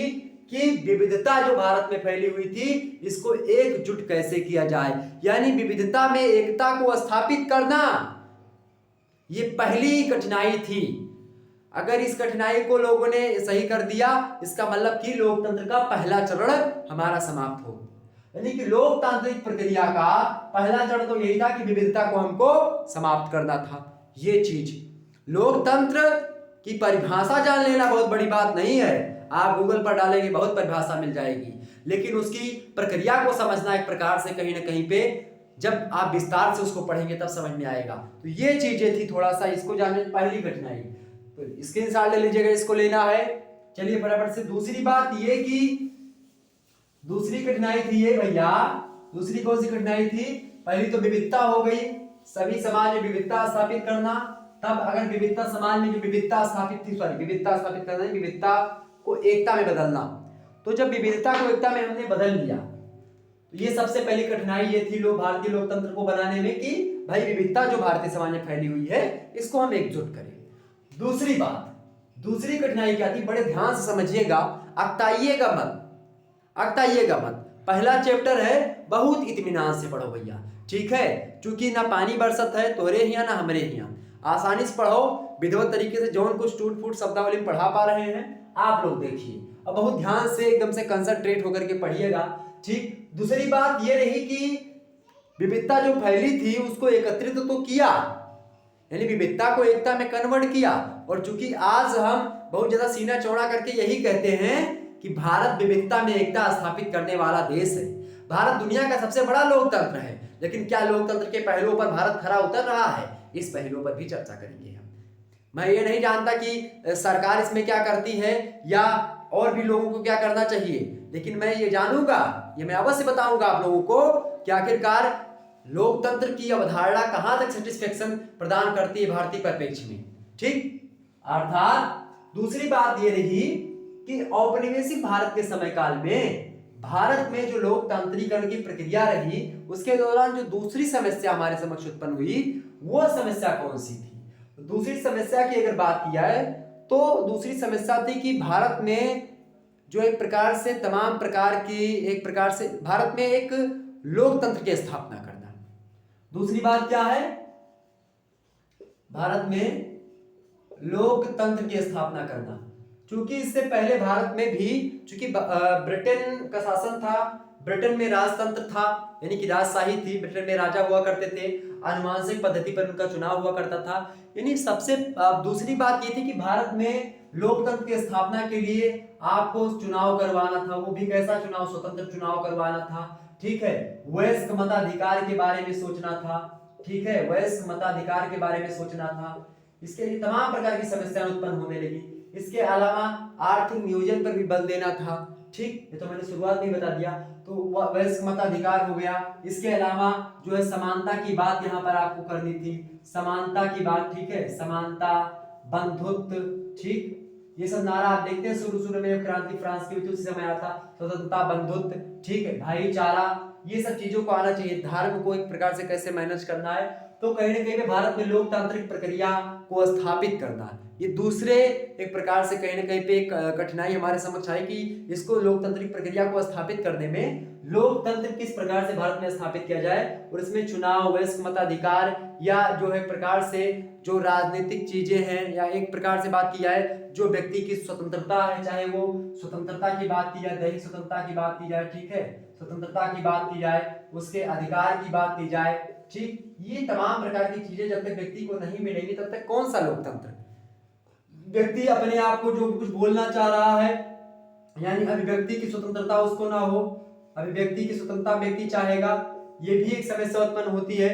कि विविधता जो भारत में फैली हुई थी इसको एकजुट कैसे किया जाए, यानी विविधता में एकता को स्थापित करना, ये पहली कठिनाई थी। अगर इस कठिनाई को लोगों ने सही कर दिया, इसका मतलब कि लोकतंत्र का पहला चरण हमारा समाप्त हो। यानी कि लोकतांत्रिक प्रक्रिया का पहला चरण तो यही था कि विविधता को हमको समाप्त करना था। ये चीज, लोकतंत्र की परिभाषा जान लेना बहुत बड़ी बात नहीं है, आप गूगल पर डालेंगे बहुत परिभाषा मिल जाएगी, लेकिन उसकी प्रक्रिया को समझना एक प्रकार से कहीं ना कहीं पे जब आप विस्तार से उसको पढ़ेंगे तब समझ में आएगा। तो ये चीजें थी, थोड़ा सा इसको जानने पहली कठिनाई, तो स्क्रीनशॉट ले लीजिएगा, इसको लेना है। चलिए फटाफट से दूसरी बात ये कि दूसरी कठिनाई थी ये भैया, दूसरी कौन सी कठिनाई थी? पहली तो विविधता हो गई, सभी समाज में विविधता स्थापित करना। तब अगर विविधता समाज में जो विविधता स्थापित थी, सॉरी विविधता स्थापित करना, विविधता को एकता में बदलना। तो जब विविधता को एकता में हमने बदल लिया तो ये सबसे पहली कठिनाई ये थी लोग भारतीय लोकतंत्र को बनाने में कि भाई विविधता जो भारतीय समाज में फैली हुई है इसको हम एकजुट करें। दूसरी बात, दूसरी कठिनाई क्या थी? बड़े ध्यान से समझिएगा, अकताइएगा मत। पहला चैप्टर है, बहुत इत्मीनान से पढ़ो भैया, ठीक है, क्योंकि ना पानी बरसत है तोरे हिया ना हमरे हिया, आसानी से पढ़ो, विधिवत तरीके से जौन कुछ टूट फूट शब्दावली में पढ़ा पा रहे हैं आप लोग देखिए, अब बहुत ध्यान से एकदम से कंसंट्रेट होकर के पढ़िएगा। ठीक, दूसरी बात ये रही कि विविधता जो फैली थी उसको एकत्रित तो किया, यानी विविधता को एकता में कन्वर्ट किया। और चूंकि आज हम बहुत ज्यादा सीना चौड़ा करके यही कहते हैं कि भारत विविधता में एकता स्थापित करने वाला देश है, भारत दुनिया का सबसे बड़ा लोकतंत्र है, लेकिन क्या लोकतंत्र के पहलुओं पर भारत खरा उतर रहा है, इस पहलुओं पर भी चर्चा करेंगे हम। मैं ये नहीं जानता कि सरकार इसमें क्या करती है या और भी लोगों को क्या करना चाहिए, लेकिन मैं ये जानूंगा, ये मैं अवश्य बताऊंगा आप लोगों को कि आखिरकार लोकतंत्र की अवधारणा कहां तक सेटिस्फेक्शन प्रदान करती है भारतीय परिप्रेक्ष्य में। ठीक, अर्थात दूसरी बात ये रही कि औपनिवेशिक भारत के समय काल में भारत में जो लोकतांत्रिकरण की प्रक्रिया रही उसके दौरान जो दूसरी समस्या हमारे समक्ष उत्पन्न हुई वो समस्या कौन सी थी। दूसरी समस्या की अगर बात की जाए तो दूसरी समस्या थी कि भारत में जो एक प्रकार से तमाम प्रकार की एक प्रकार से भारत में एक लोकतंत्र की स्थापना करना। दूसरी बात क्या है, भारत में लोकतंत्र की स्थापना करना। चूंकि इससे पहले भारत में भी चूंकि ब्रिटेन का शासन था, ब्रिटेन में राजतंत्र था यानी कि राजशाही थी, ब्रिटेन में राजा हुआ करते थे, आनुवंशिक पद्धति पर उनका चुनाव हुआ करता था। यानी सबसे दूसरी बात ये थी कि भारत में लोकतंत्र की स्थापना के लिए आपको चुनाव करवाना था, वो भी कैसा चुनाव, स्वतंत्र चुनाव करवाना था। ठीक है, वयस्क मताधिकार के बारे में सोचना था। ठीक है, वयस्क मताधिकार के बारे में सोचना था। इसके लिए तमाम प्रकार की समस्याएं उत्पन्न होने लगी। इसके अलावा आर्थिक नियोजन पर भी बल देना था। ठीक, ये तो मैंने शुरुआत में ही बता दिया। तो वयस्क मताधिकार हो गया। इसके अलावा जो है समानता की बात यहाँ पर आपको करनी थी, समानता की बात। ठीक है, समानता, बंधुत्व। ठीक, ये सब नारा आप देखते हैं शुरू में क्रांति फ्रांस की हुई थी उस समय आया था, स्वतंत्रता, बंधुत्व। ठीक है, भाईचारा, ये सब चीजों को आना चाहिए। धर्म को एक प्रकार से कैसे मैनेज करना है, तो कहीं ना कहीं पे भारत में लोकतांत्रिक प्रक्रिया को स्थापित करना, ये दूसरे एक प्रकार से कहीं ना कहीं पे एक कठिनाई हमारे समक्ष आई कि इसको लोकतांत्रिक प्रक्रिया को स्थापित करने में लोकतंत्र किस प्रकार से भारत में स्थापित किया जाए और इसमें चुनाव, वयस्क मताधिकार या जो है प्रकार से जो राजनीतिक चीजें हैं या एक प्रकार से बात की जाए जो व्यक्ति की स्वतंत्रता है, चाहे वो स्वतंत्रता की बात की जाए, दैहिक स्वतंत्रता की बात की जाए, ठीक है, स्वतंत्रता की बात की जाए, उसके अधिकार की बात की जाए। ठीक, ये तमाम प्रकार की चीजें जब तक व्यक्ति को नहीं मिलेंगी तब तक कौन सा लोकतंत्र। व्यक्ति अपने आप को जो कुछ बोलना चाह रहा है यानी अभिव्यक्ति की स्वतंत्रता उसको ना हो, अभिव्यक्ति की स्वतंत्रता व्यक्ति चाहेगा, ये भी एक समस्या उत्पन्न होती है।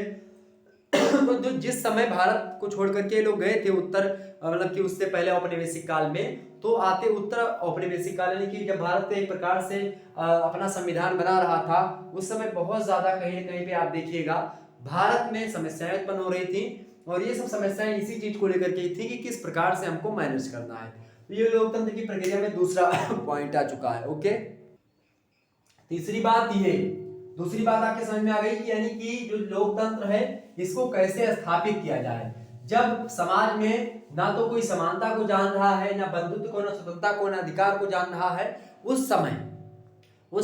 तो जो जिस समय भारत को छोड़ करके लोग गए थे उत्तर, मतलब कि उससे पहले औपनिवेशिक काल में, तो आते उत्तर औपनिवेशिक काल यानी कि जब भारत एक प्रकार से अपना संविधान बना रहा था उस समय बहुत ज्यादा कहीं ना कहीं पे आप देखिएगा भारत में समस्याएं उत्पन्न हो रही थी और ये सब समस्याएं इसी चीज को लेकर के थी कि किस प्रकार से हमको मैनेज करना है। तो ये लोकतंत्र की प्रक्रिया में दूसरा पॉइंट आ चुका है। ओके, तीसरी बात ये, दूसरी बात आपके समझ में आ गई कि यानी कि जो लोकतंत्र है इसको कैसे स्थापित किया जाए। जब समाज में ना तो कोई समानता को जान रहा है, ना बंधुत्व को, ना स्वतंत्रता को, ना अधिकार को जान रहा है, उस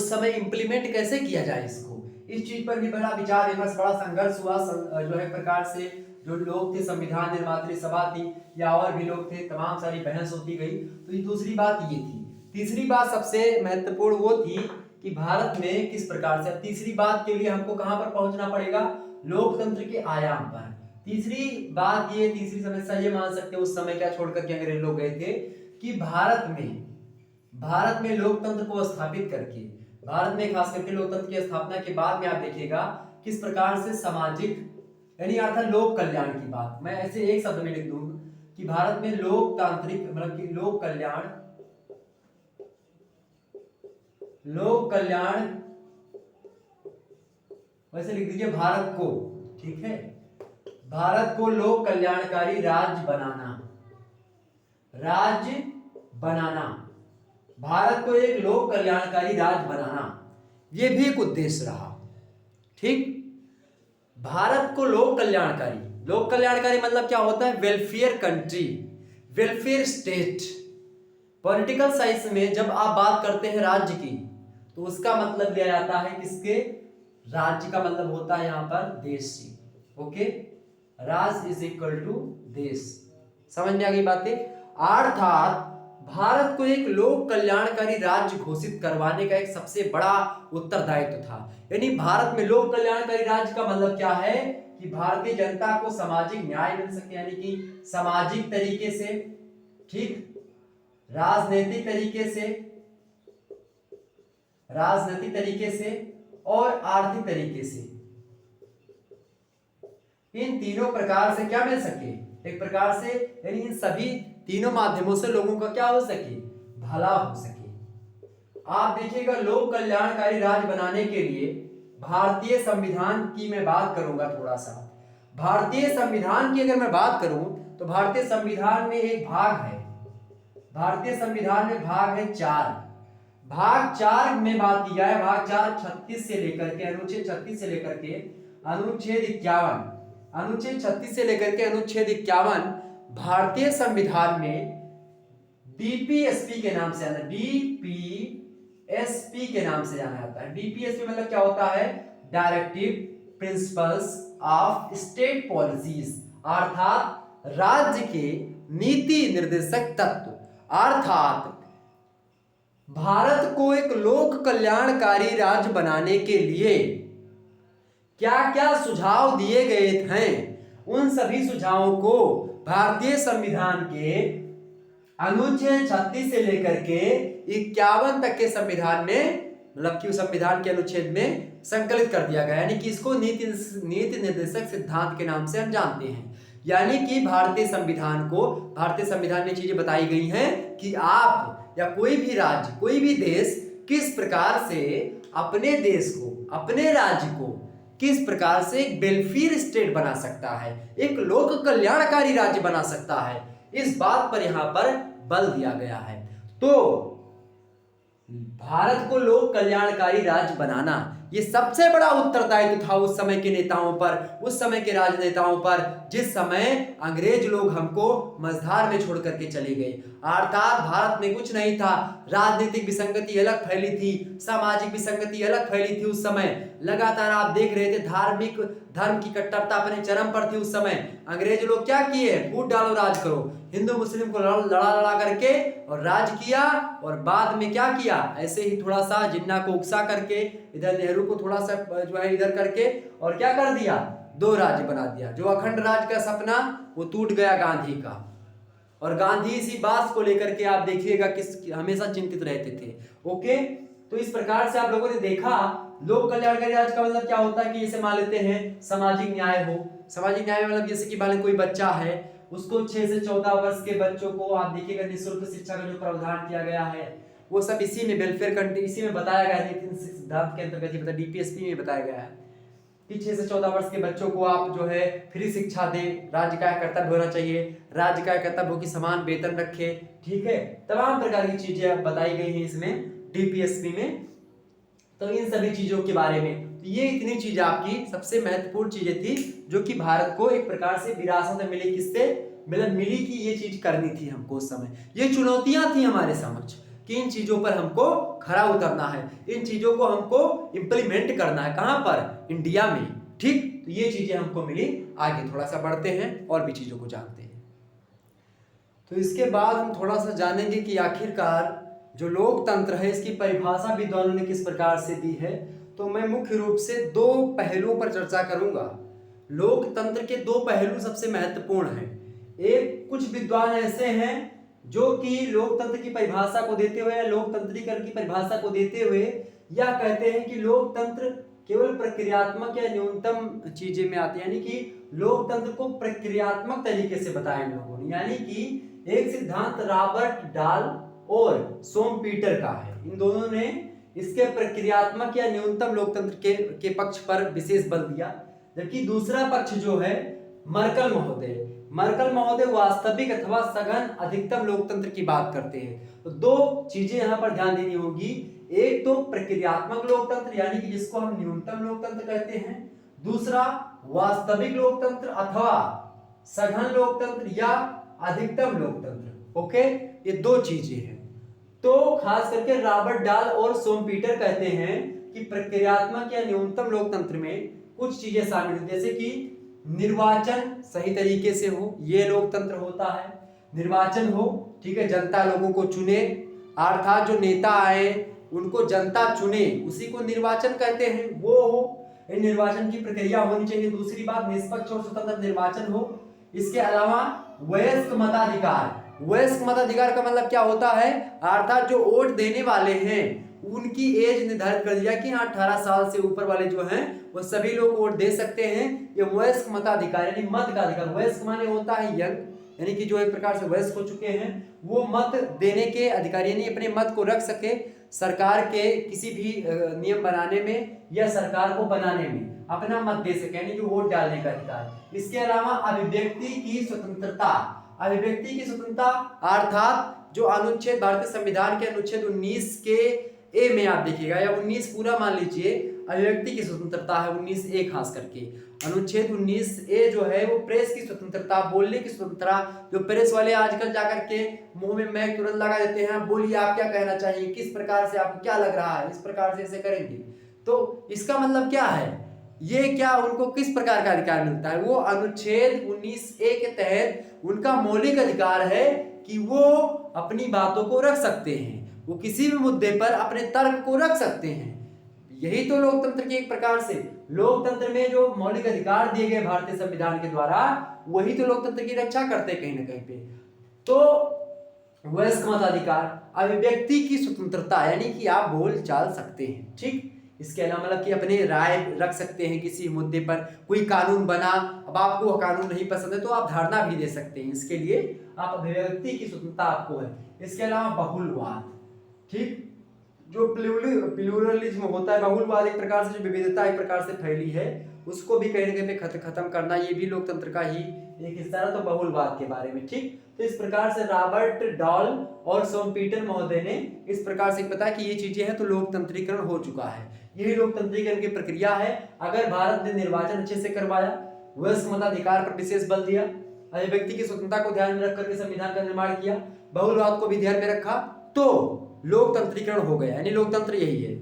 समय इंप्लीमेंट कैसे किया जाए इसको, इस चीज पर भी बड़ा विचार विमर्श, बड़ा संघर्ष हुआ। जो है प्रकार से जो लोग थे, संविधान निर्मात्री सभा थी या और भी लोग थे, तमाम सारी बहस होती गई। तो ये दूसरी बात ये थी। तीसरी बात सबसे महत्वपूर्ण वो थी कि भारत में किस प्रकार से, तीसरी बात के लिए हमको कहां पर पहुंचना पड़ेगा, लोकतंत्र के आयाम पर। तीसरी बात ये, तीसरी समस्या ये मान सकते हैं उस समय क्या छोड़ करके अंग्रेज लोग गए थे कि भारत में लोकतंत्र को स्थापित करके, भारत में खास करके लोकतंत्र की स्थापना के बाद में आप देखिएगा किस प्रकार से सामाजिक यानी अर्थात लोक कल्याण की बात, मैं ऐसे एक शब्द में लिख दूं कि भारत में लोकतांत्रिक मतलब कि लोक कल्याण वैसे लिख दीजिए भारत को, ठीक है, भारत को लोक कल्याणकारी राज्य बनाना, भारत को एक लोक कल्याणकारी राज्य बनाना, यह भी एक उद्देश्य रहा। ठीक, भारत को लोक कल्याणकारी मतलब क्या होता है, welfare country, welfare state. Political science में जब आप बात करते हैं राज्य की तो उसका मतलब लिया जाता है किसके, राज्य का मतलब होता है यहां पर देश से। ओके, राज्य इज इक्वल टू देश, समझ में आ गई बातें। अर्थात भारत को एक लोक कल्याणकारी राज्य घोषित करवाने का एक सबसे बड़ा उत्तरदायित्व था। यानी भारत में लोक कल्याणकारी राज्य का मतलब क्या है कि भारतीय जनता को सामाजिक न्याय मिल सके, यानी कि सामाजिक तरीके से, ठीक, राजनीतिक तरीके से और आर्थिक तरीके से, इन तीनों प्रकार से क्या मिल सके, एक प्रकार से, यानी इन सभी तीनों माध्यमों से लोगों का क्या हो सके, भला हो सके। आप देखिएगा, लोक कल्याणकारी राज्य बनाने के लिए भारतीय संविधान की मैं बात करूंगा थोड़ा सा। भारतीय संविधान की अगर मैं बात करूं तो भारतीय संविधान में एक भाग है, भारतीय संविधान में भाग है 4। भाग 4 में बात किया है, भाग 4 36 से लेकर के अनुच्छेद 36 से लेकर के अनुच्छेद 51, अनुच्छेद 36 से लेकर के अनुच्छेद 51 भारतीय संविधान में डीपीएसपी के नाम से आता है, डीपीएसपी के नाम से जाना जाता है। डीपीएसपी मतलब क्या होता है, directive principles of state policies, अर्थात राज्य के नीति निर्देशक तत्व। अर्थात भारत को एक लोक कल्याणकारी राज्य बनाने के लिए क्या क्या सुझाव दिए गए हैं, उन सभी सुझावों को भारतीय संविधान के अनुच्छेद 36 से लेकर के 51 तक के संविधान में, मतलब कि संविधान के अनुच्छेद में संकलित कर दिया गया। यानी कि इसको नीति निर्देशक सिद्धांत के नाम से हम जानते हैं। यानी कि भारतीय संविधान में चीजें बताई गई हैं कि आप या कोई भी राज्य, कोई भी देश किस प्रकार से अपने देश को, अपने राज्य को किस प्रकार से एक वेलफेयर स्टेट बना सकता है, एक लोक कल्याणकारी राज्य बना सकता है, इस बात पर यहां पर बल दिया गया है। तो भारत को लोक कल्याणकारी राज्य बनाना ये सबसे बड़ा उत्तरदायित्व था उस समय के नेताओं पर, उस समय के राजनेताओं पर, जिस समय अंग्रेज लोग हमको मझधार में छोड़ करके चले गए। अर्थात भारत में कुछ नहीं था, राजनीतिक विसंगति अलग फैली थी, सामाजिक विसंगति अलग फैली थी उस समय। लगातार आप देख रहे थे धार्मिक धर्म की कट्टरता अपने चरम पर थी उस समय। अंग्रेज लोग क्या किए, फूट डालो राज करो, हिंदू मुस्लिम को लड़ा करके और राज किया, और बाद में क्या किया, ऐसे ही थोड़ा सा जिन्ना को उकसा करके, इधर नेहरू को थोड़ा सा जो है इधर करके, और क्या कर दिया, 2 राज्य बना दिया। जो अखंड राज्य का सपना वो टूट गया गांधी का, और गांधी इसी बात को लेकर के आप देखिएगा किस हमेशा चिंतित रहते थे। ओके, तो इस प्रकार से आप लोगों ने देखा लोक कल्याणकारी राज्य का मतलब क्या होता है कि जैसे मान लेते हैं सामाजिक न्याय हो। सामाजिक न्याय मतलब जैसे कि मान लें कोई बच्चा है, उसको 6 से 14 वर्ष के बच्चों को आप देखिएगा निःशुल्क शिक्षा का जो प्रावधान किया गया है वो सब इसी में वेलफेयर कंट्री, इसी में बताया गया है, नीति सिद्धांत के अंतर्गत ये डीपीएसपी में बताया गया है कि 6 से 14 वर्ष के बच्चों को आप जो है फ्री शिक्षा दें। राज्य का कर्तव्य होना चाहिए, राज्य का कर्तव्य हो कि समान वेतन रखे, ठीक है, तमाम प्रकार की चीजें बताई गई हैं इसमें डीपीएसपी में। तो इन सभी चीजों के बारे में तो ये इतनी चीज आपकी सबसे महत्वपूर्ण चीजें थी जो कि भारत को एक प्रकार से विरासत में मिली, किससे मतलब मिली कि ये चीज करनी थी हमको उस समय। ये चुनौतियां थी हमारे समक्ष कि इन चीजों पर हमको खरा उतरना है, इन चीजों को हमको इंप्लीमेंट करना है, कहां पर, इंडिया में, ठीक। तो ये चीजें हमको मिली। आगे थोड़ा सा बढ़ते हैं और भी चीजों को जानते हैं। तो इसके बाद हम थोड़ा सा जानेंगे कि आखिरकार जो लोकतंत्र है इसकी परिभाषा विद्वानों ने किस प्रकार से दी है। तो मैं मुख्य रूप से 2 पहलुओं पर चर्चा करूंगा। लोकतंत्र के 2 पहलू सबसे महत्वपूर्ण हैं। एक, कुछ विद्वान ऐसे हैं जो कि लोकतंत्र की परिभाषा को देते हुए, लोकतंत्रीकरण की परिभाषा को देते हुए यह कहते हैं कि लोकतंत्र केवल प्रक्रियात्मक या न्यूनतम चीजें में आते हैं, यानी कि लोकतंत्र को प्रक्रियात्मक तरीके से बताया इन लोगों ने। यानी कि एक सिद्धांत रॉबर्ट डाल और सोमपीटर का है, इन दोनों ने इसके प्रक्रियात्मक या न्यूनतम लोकतंत्र के पक्ष पर विशेष बल दिया। जबकि दूसरा पक्ष जो है मर्कल महोदय वास्तविक अथवा सघन अधिकतम लोकतंत्र की बात करते हैं। तो 2 चीजें यहाँ पर ध्यान देनी होगी। एक तो प्रक्रियात्मक लोकतंत्र यानी कि जिसको हम न्यूनतम लोकतंत्र कहते हैं, दूसरा वास्तविक लोकतंत्र अथवा सघन लोकतंत्र या अधिकतम लोकतंत्र। ओके, ये 2 चीजें हैं। तो खास करके रॉबर्ट डाल और सोमपीटर कहते हैं कि प्रक्रियात्मक या न्यूनतम लोकतंत्र में कुछ चीजें शामिल हैं, जैसे कि निर्वाचन सही तरीके से हो, ये लोकतंत्र होता है। निर्वाचन हो, ठीक है, जनता लोगों को चुने, अर्थात जो नेता आए उनको जनता चुने, उसी को निर्वाचन कहते हैं, वो हो। निर्वाचन की प्रक्रिया होनी चाहिए। दूसरी बात, निष्पक्ष और स्वतंत्र निर्वाचन हो। इसके अलावा वयस्क मताधिकार। वयस्क मताधिकार का मतलब क्या होता है, अर्थात जो वोट देने वाले हैं उनकी एज निर्धारित कर दिया कि हाँ 18 साल से ऊपर वाले जो हैं वो सभी लोग वोट दे सकते हैं। ये वयस्क मताधिकार यानी मत का अधिकार। वयस्क माने होता है यंग, यानी कि जो एक प्रकार से वयस्क हो चुके हैं वो मत देने के अधिकारी, यानी अपने मत को रख सके सरकार के किसी भी नियम बनाने में या सरकार को बनाने में अपना मत दे सके, यानी कि वोट डालने का अधिकार। इसके अलावा अभिव्यक्ति की स्वतंत्रता। अभिव्यक्ति की स्वतंत्रता अर्थात जो अनुच्छेद, भारतीय संविधान के अनुच्छेद 19 के ए में आप देखिएगा, या 19 पूरा मान लीजिए, अभिव्यक्ति की स्वतंत्रता है 19 ए खास करके। अनुच्छेद 19 ए जो है वो प्रेस की स्वतंत्रता, बोलने की स्वतंत्रता। जो प्रेस वाले आजकल जाकर के मुंह में मैक तुरंत लगा देते हैं, बोलिए आप क्या कहना चाहिए, किस प्रकार से आपको क्या लग रहा है, इस प्रकार से ऐसे करेंगे। तो इसका मतलब क्या है, ये क्या उनको किस प्रकार का अधिकार मिलता है, वो अनुच्छेद 19 ए के तहत उनका मौलिक अधिकार है कि वो अपनी बातों को रख सकते हैं, वो किसी भी मुद्दे पर अपने तर्क को रख सकते हैं। यही तो लोकतंत्र के एक प्रकार से, लोकतंत्र में जो मौलिक अधिकार दिए गए भारतीय संविधान के द्वारा, वही तो लोकतंत्र की रक्षा करते कहीं ना कहीं पे। तो वयस्क मताधिकार, अभिव्यक्ति की स्वतंत्रता, यानी कि आप बोल चाल सकते हैं, ठीक। इसके अलावा मतलब कि अपने राय रख सकते हैं किसी मुद्दे पर, कोई कानून बना, अब आपको कानून नहीं पसंद है तो आप धारणा भी दे सकते हैं, इसके लिए आप अभिव्यक्ति की स्वतंत्रता आपको है। इसके अलावा बहुलवाद, ठीक, जो प्लूरलिज्म होता है, बहुलवाद एक प्रकार से जो विविधता एक प्रकार से फैली है उसको भी कहीं ना कहीं पे खत्म करना, ये भी लोकतंत्र का ही एक हिस्सा है। तो बहुलवाद के बारे में, ठीक। तो इस प्रकार से रॉबर्ट डॉल और सोमपीटर महोदय ने इस प्रकार से बताया कि ये चीजें हैं तो लोकतंत्रीकरण हो चुका है। यही लोकतंत्रीकरण की प्रक्रिया है। अगर भारत ने निर्वाचन अच्छे से करवाया, वयस्क मताधिकार पर विशेष बल दिया, अभिव्यक्ति की स्वतंत्रता को ध्यान में रख करके संविधान का निर्माण किया, बहुलवाद को भी ध्यान में रखा, तो लोकतंत्रीकरण हो गया, यानी लोकतंत्र यही है।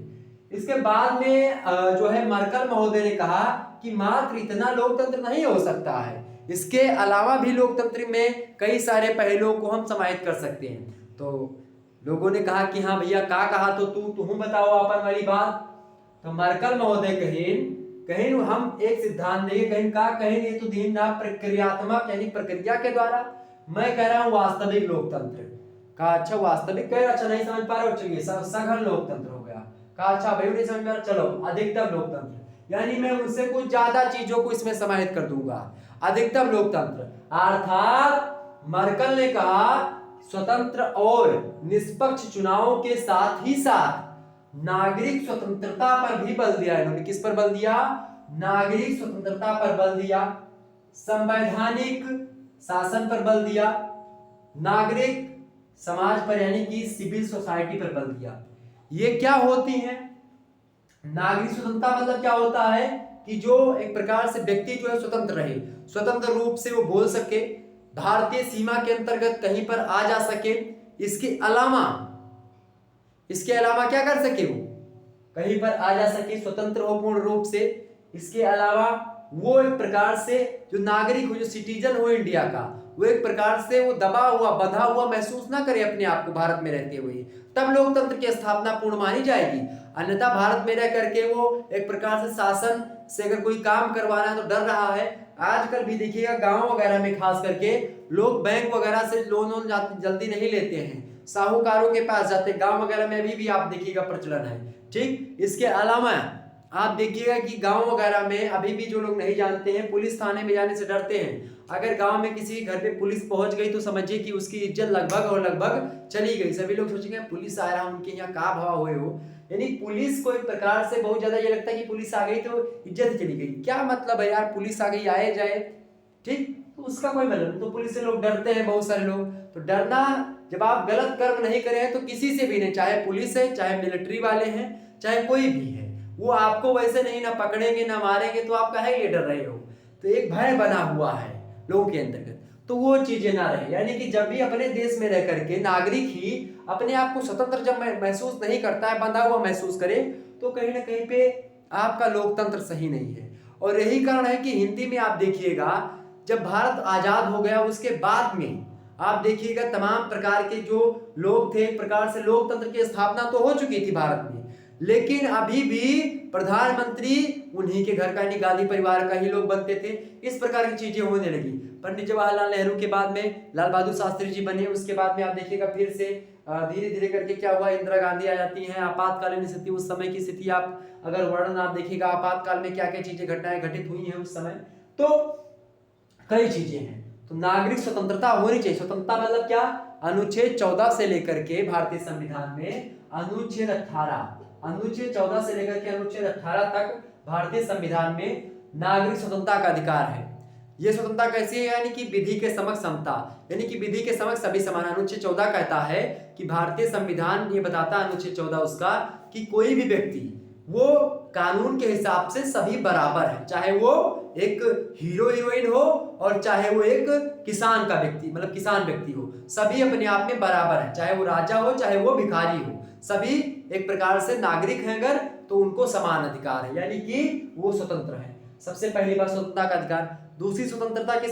इसके बाद में जो है मर्कल महोदय ने कहा कि मात्र इतना लोकतंत्र नहीं हो सकता है, इसके अलावा भी लोकतंत्र में कई सारे पहलुओं को हम समाहित कर सकते हैं। तो लोगों ने कहा कि हाँ भैया का कहा तो तुम बताओ अपन वाली बात। तो मर्कल महोदय कहीं हम एक सिद्धांत देंगे, कहीं ये तो दीन ना प्रक्रियात्मक, यानी प्रक्रिया के द्वारा, मैं कह रहा हूं वास्तविक लोकतंत्र का। अच्छा वास्तविक कह, अच्छा नहीं समझ पा रहे हो, चलिए सघन लोकतंत्र हो गया का। अच्छा भाई नहीं समझ में आ रहा, चलो अधिकतम लोकतंत्र, यानी मैं उनसे कुछ ज्यादा चीजों को इसमें समाहित कर दूंगा। अधिकतम लोकतंत्र अर्थात मर्कल ने कहा स्वतंत्र और निष्पक्ष चुनावों के साथ ही साथ नागरिक स्वतंत्रता पर भी बल दिया। इन्होंने किस पर बल दिया, नागरिक स्वतंत्रता पर बल दिया, संवैधानिक शासन पर बल दिया, नागरिक समाज पर यानी कि सिविल सोसाइटी पर बल दिया। ये क्या होती है, नागरिक स्वतंत्रता मतलब क्या होता है कि जो एक प्रकार से व्यक्ति जो है स्वतंत्र रहे, स्वतंत्र रूप से वो बोल सके, भारतीय सीमा के अंतर्गत कहीं पर आ जा सके, इसके अलावा क्या कर सके, वो कहीं पर आ जा सके, स्वतंत्र हो पूर्ण रूप से। इसके अलावा वो एक प्रकार से जो नागरिक हो, जो सिटीजन हो इंडिया का, वो एक प्रकार से वो दबा हुआ बंधा हुआ महसूस ना करे अपने आप को भारत में रहते हुए, तब लोकतंत्र की स्थापना पूर्ण मानी जाएगी। अन्यथा भारत में रह करके वो एक प्रकार से शासन से अगर कोई काम करवाना है तो डर रहा है। आजकल भी देखिएगा गांव वगैरह में खास करके लोग बैंक वगैरह से लोन जल्दी नहीं लेते हैं, साहूकारों के पास जाते, गांव वगैरह में अभी भी आप देखिएगा प्रचलन है, ठीक। इसके अलावा आप देखिएगा कि गांव वगैरह में अभी भी जो लोग नहीं जानते हैं, पुलिस थाने में जाने से डरते हैं। अगर गांव में किसी घर पे पुलिस पहुंच गई तो समझिए कि उसकी इज्जत लगभग चली गई। सभी लोग सोचेंगे पुलिस आ रहा, उनके यहाँ का भाव हुए हो, यानी पुलिस को एक प्रकार से बहुत ज्यादा ये लगता है कि पुलिस आ गई तो इज्जत चली गई। क्या मतलब है यार, पुलिस आ गई आए जाए, ठीक, तो उसका कोई मतलब नहीं। तो पुलिस से लोग डरते हैं, बहुत सारे लोग। तो डरना, जब आप गलत कर्म नहीं करे हैं तो किसी से भी नहीं, चाहे पुलिस है, चाहे मिलिट्री वाले हैं, चाहे कोई भी है, वो आपको वैसे नहीं ना पकड़ेंगे ना मारेंगे, तो आप काहे लिए डर रहे हो। तो एक भय बना हुआ है लोगों के अंतर्गत, तो वो चीजें ना रहे। यानी कि जब भी अपने देश में रह करके नागरिक ही अपने आप को स्वतंत्र जब महसूस नहीं करता है, बंधा हुआ महसूस करे, तो कहीं ना कहीं पे आपका लोकतंत्र सही नहीं है। और यही कारण है कि हिंदी में आप देखिएगा, जब भारत आजाद हो गया उसके बाद में आप देखिएगा तमाम प्रकार के जो लोग थे, एक प्रकार से लोकतंत्र की स्थापना तो हो चुकी थी भारत में, लेकिन अभी भी प्रधानमंत्री उन्हीं के घर का, यानी गांधी परिवार का ही लोग बनते थे। इस प्रकार की चीजें होने लगी। पंडित जवाहरलाल नेहरू के बाद में लाल बहादुर शास्त्री जी बने। उसके बाद में आप देखिएगा फिर से धीरे धीरे करके क्या हुआ, इंदिरा गांधी आ जाती हैं। आपातकालीन स्थिति, उस समय की स्थिति आप अगर वर्णन आप देखिएगा आपातकाल में क्या क्या चीजें घटनाएं घटित हुई हैं उस समय, तो कई चीजें हैं। तो नागरिक स्वतंत्रता होनी चाहिए। स्वतंत्रता मतलब क्या, अनुच्छेद 14 से लेकर के भारतीय संविधान में अनुच्छेद 14 से लेकर के अनुच्छेद 18 तक भारतीय संविधान में नागरिक स्वतंत्रता का अधिकार है। यह स्वतंत्रता कैसी है, यानी कि विधि के समक्ष समता, यानी कि विधि के समक्ष सभी समान। अनुच्छेद 14 कहता है कि भारतीय संविधान ये बताता है, अनुच्छेद 14 उसका, कि कोई भी व्यक्ति वो कानून के हिसाब से सभी बराबर है, चाहे वो एक हीरो हीरोइन हो और चाहे वो एक किसान का व्यक्ति, मतलब किसान व्यक्ति हो, सभी अपने आप में बराबर है। चाहे वो राजा हो चाहे वो भिखारी हो, सभी एक प्रकार से नागरिक हैं अगर, तो उनको समान अधिकार है, यानी कि वो स्वतंत्र है। सबसे पहली बात स्वतंत्रता का अधिकार। दूसरी स्वतंत्रता ये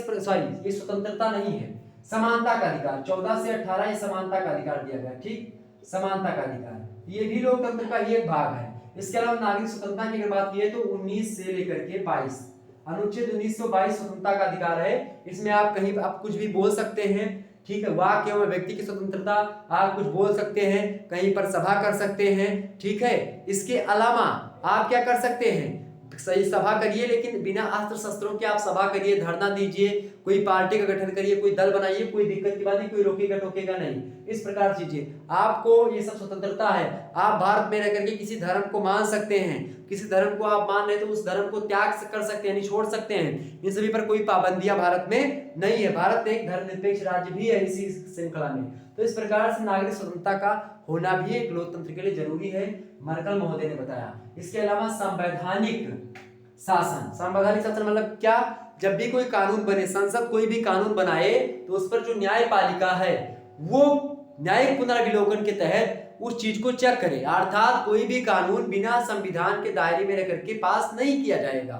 स्वतंत्रता नहीं है, समानता का अधिकार। 14 से 18 ये समानता का अधिकार दिया गया, ठीक, समानता का अधिकार, ये भी लोकतंत्र का ही एक भाग है। इसके अलावा नागरिक स्वतंत्रता की अगर बात की तो 19 से लेकर के 22 अनुच्छेद 1922 स्वतंत्रता का अधिकार है। इसमें आप कहीं आप कुछ भी बोल सकते हैं, ठीक है, वाक्य एवं व्यक्ति की स्वतंत्रता, आप कुछ बोल सकते हैं, कहीं पर सभा कर सकते हैं, ठीक है। इसके अलावा आप क्या कर सकते हैं, सही सभा करिए, लेकिन बिना अस्त्र शस्त्रों के आप सभा करिए, धरना दीजिए, कोई पार्टी का गठन करिए, कोई दल बनाइए, कोई दिक्कत की बात नहीं, कोई रोकेगा टोकेगा नहीं। इस प्रकार चीजें आपको, ये सब स्वतंत्रता है। आप भारत में रह करके किसी धर्म को मान सकते हैं, किसी धर्म को आप मान रहे तो उस धर्म को त्याग कर सकते हैं, छोड़ सकते हैं। इन सभी पर कोई पाबंदियां भारत में नहीं है। भारत एक धर्मनिरपेक्ष राज्य भी है इसी श्रृंखला में। तो इस प्रकार से नागरिक स्वतंत्रता का होना भी एक लोकतंत्र के लिए जरूरी है, मर्कल महोदय ने बताया। इसके अलावा संवैधानिक शासन। संवैधानिक शासन मतलब क्या, जब भी कोई कानून बने, संसद कोई भी कानून बनाए तो उस पर जो न्यायपालिका है वो न्यायिक पुनर्विलोकन के तहत उस चीज को चेक करे, अर्थात कोई भी कानून बिना संविधान के दायरे में रहकर के पास नहीं किया जाएगा।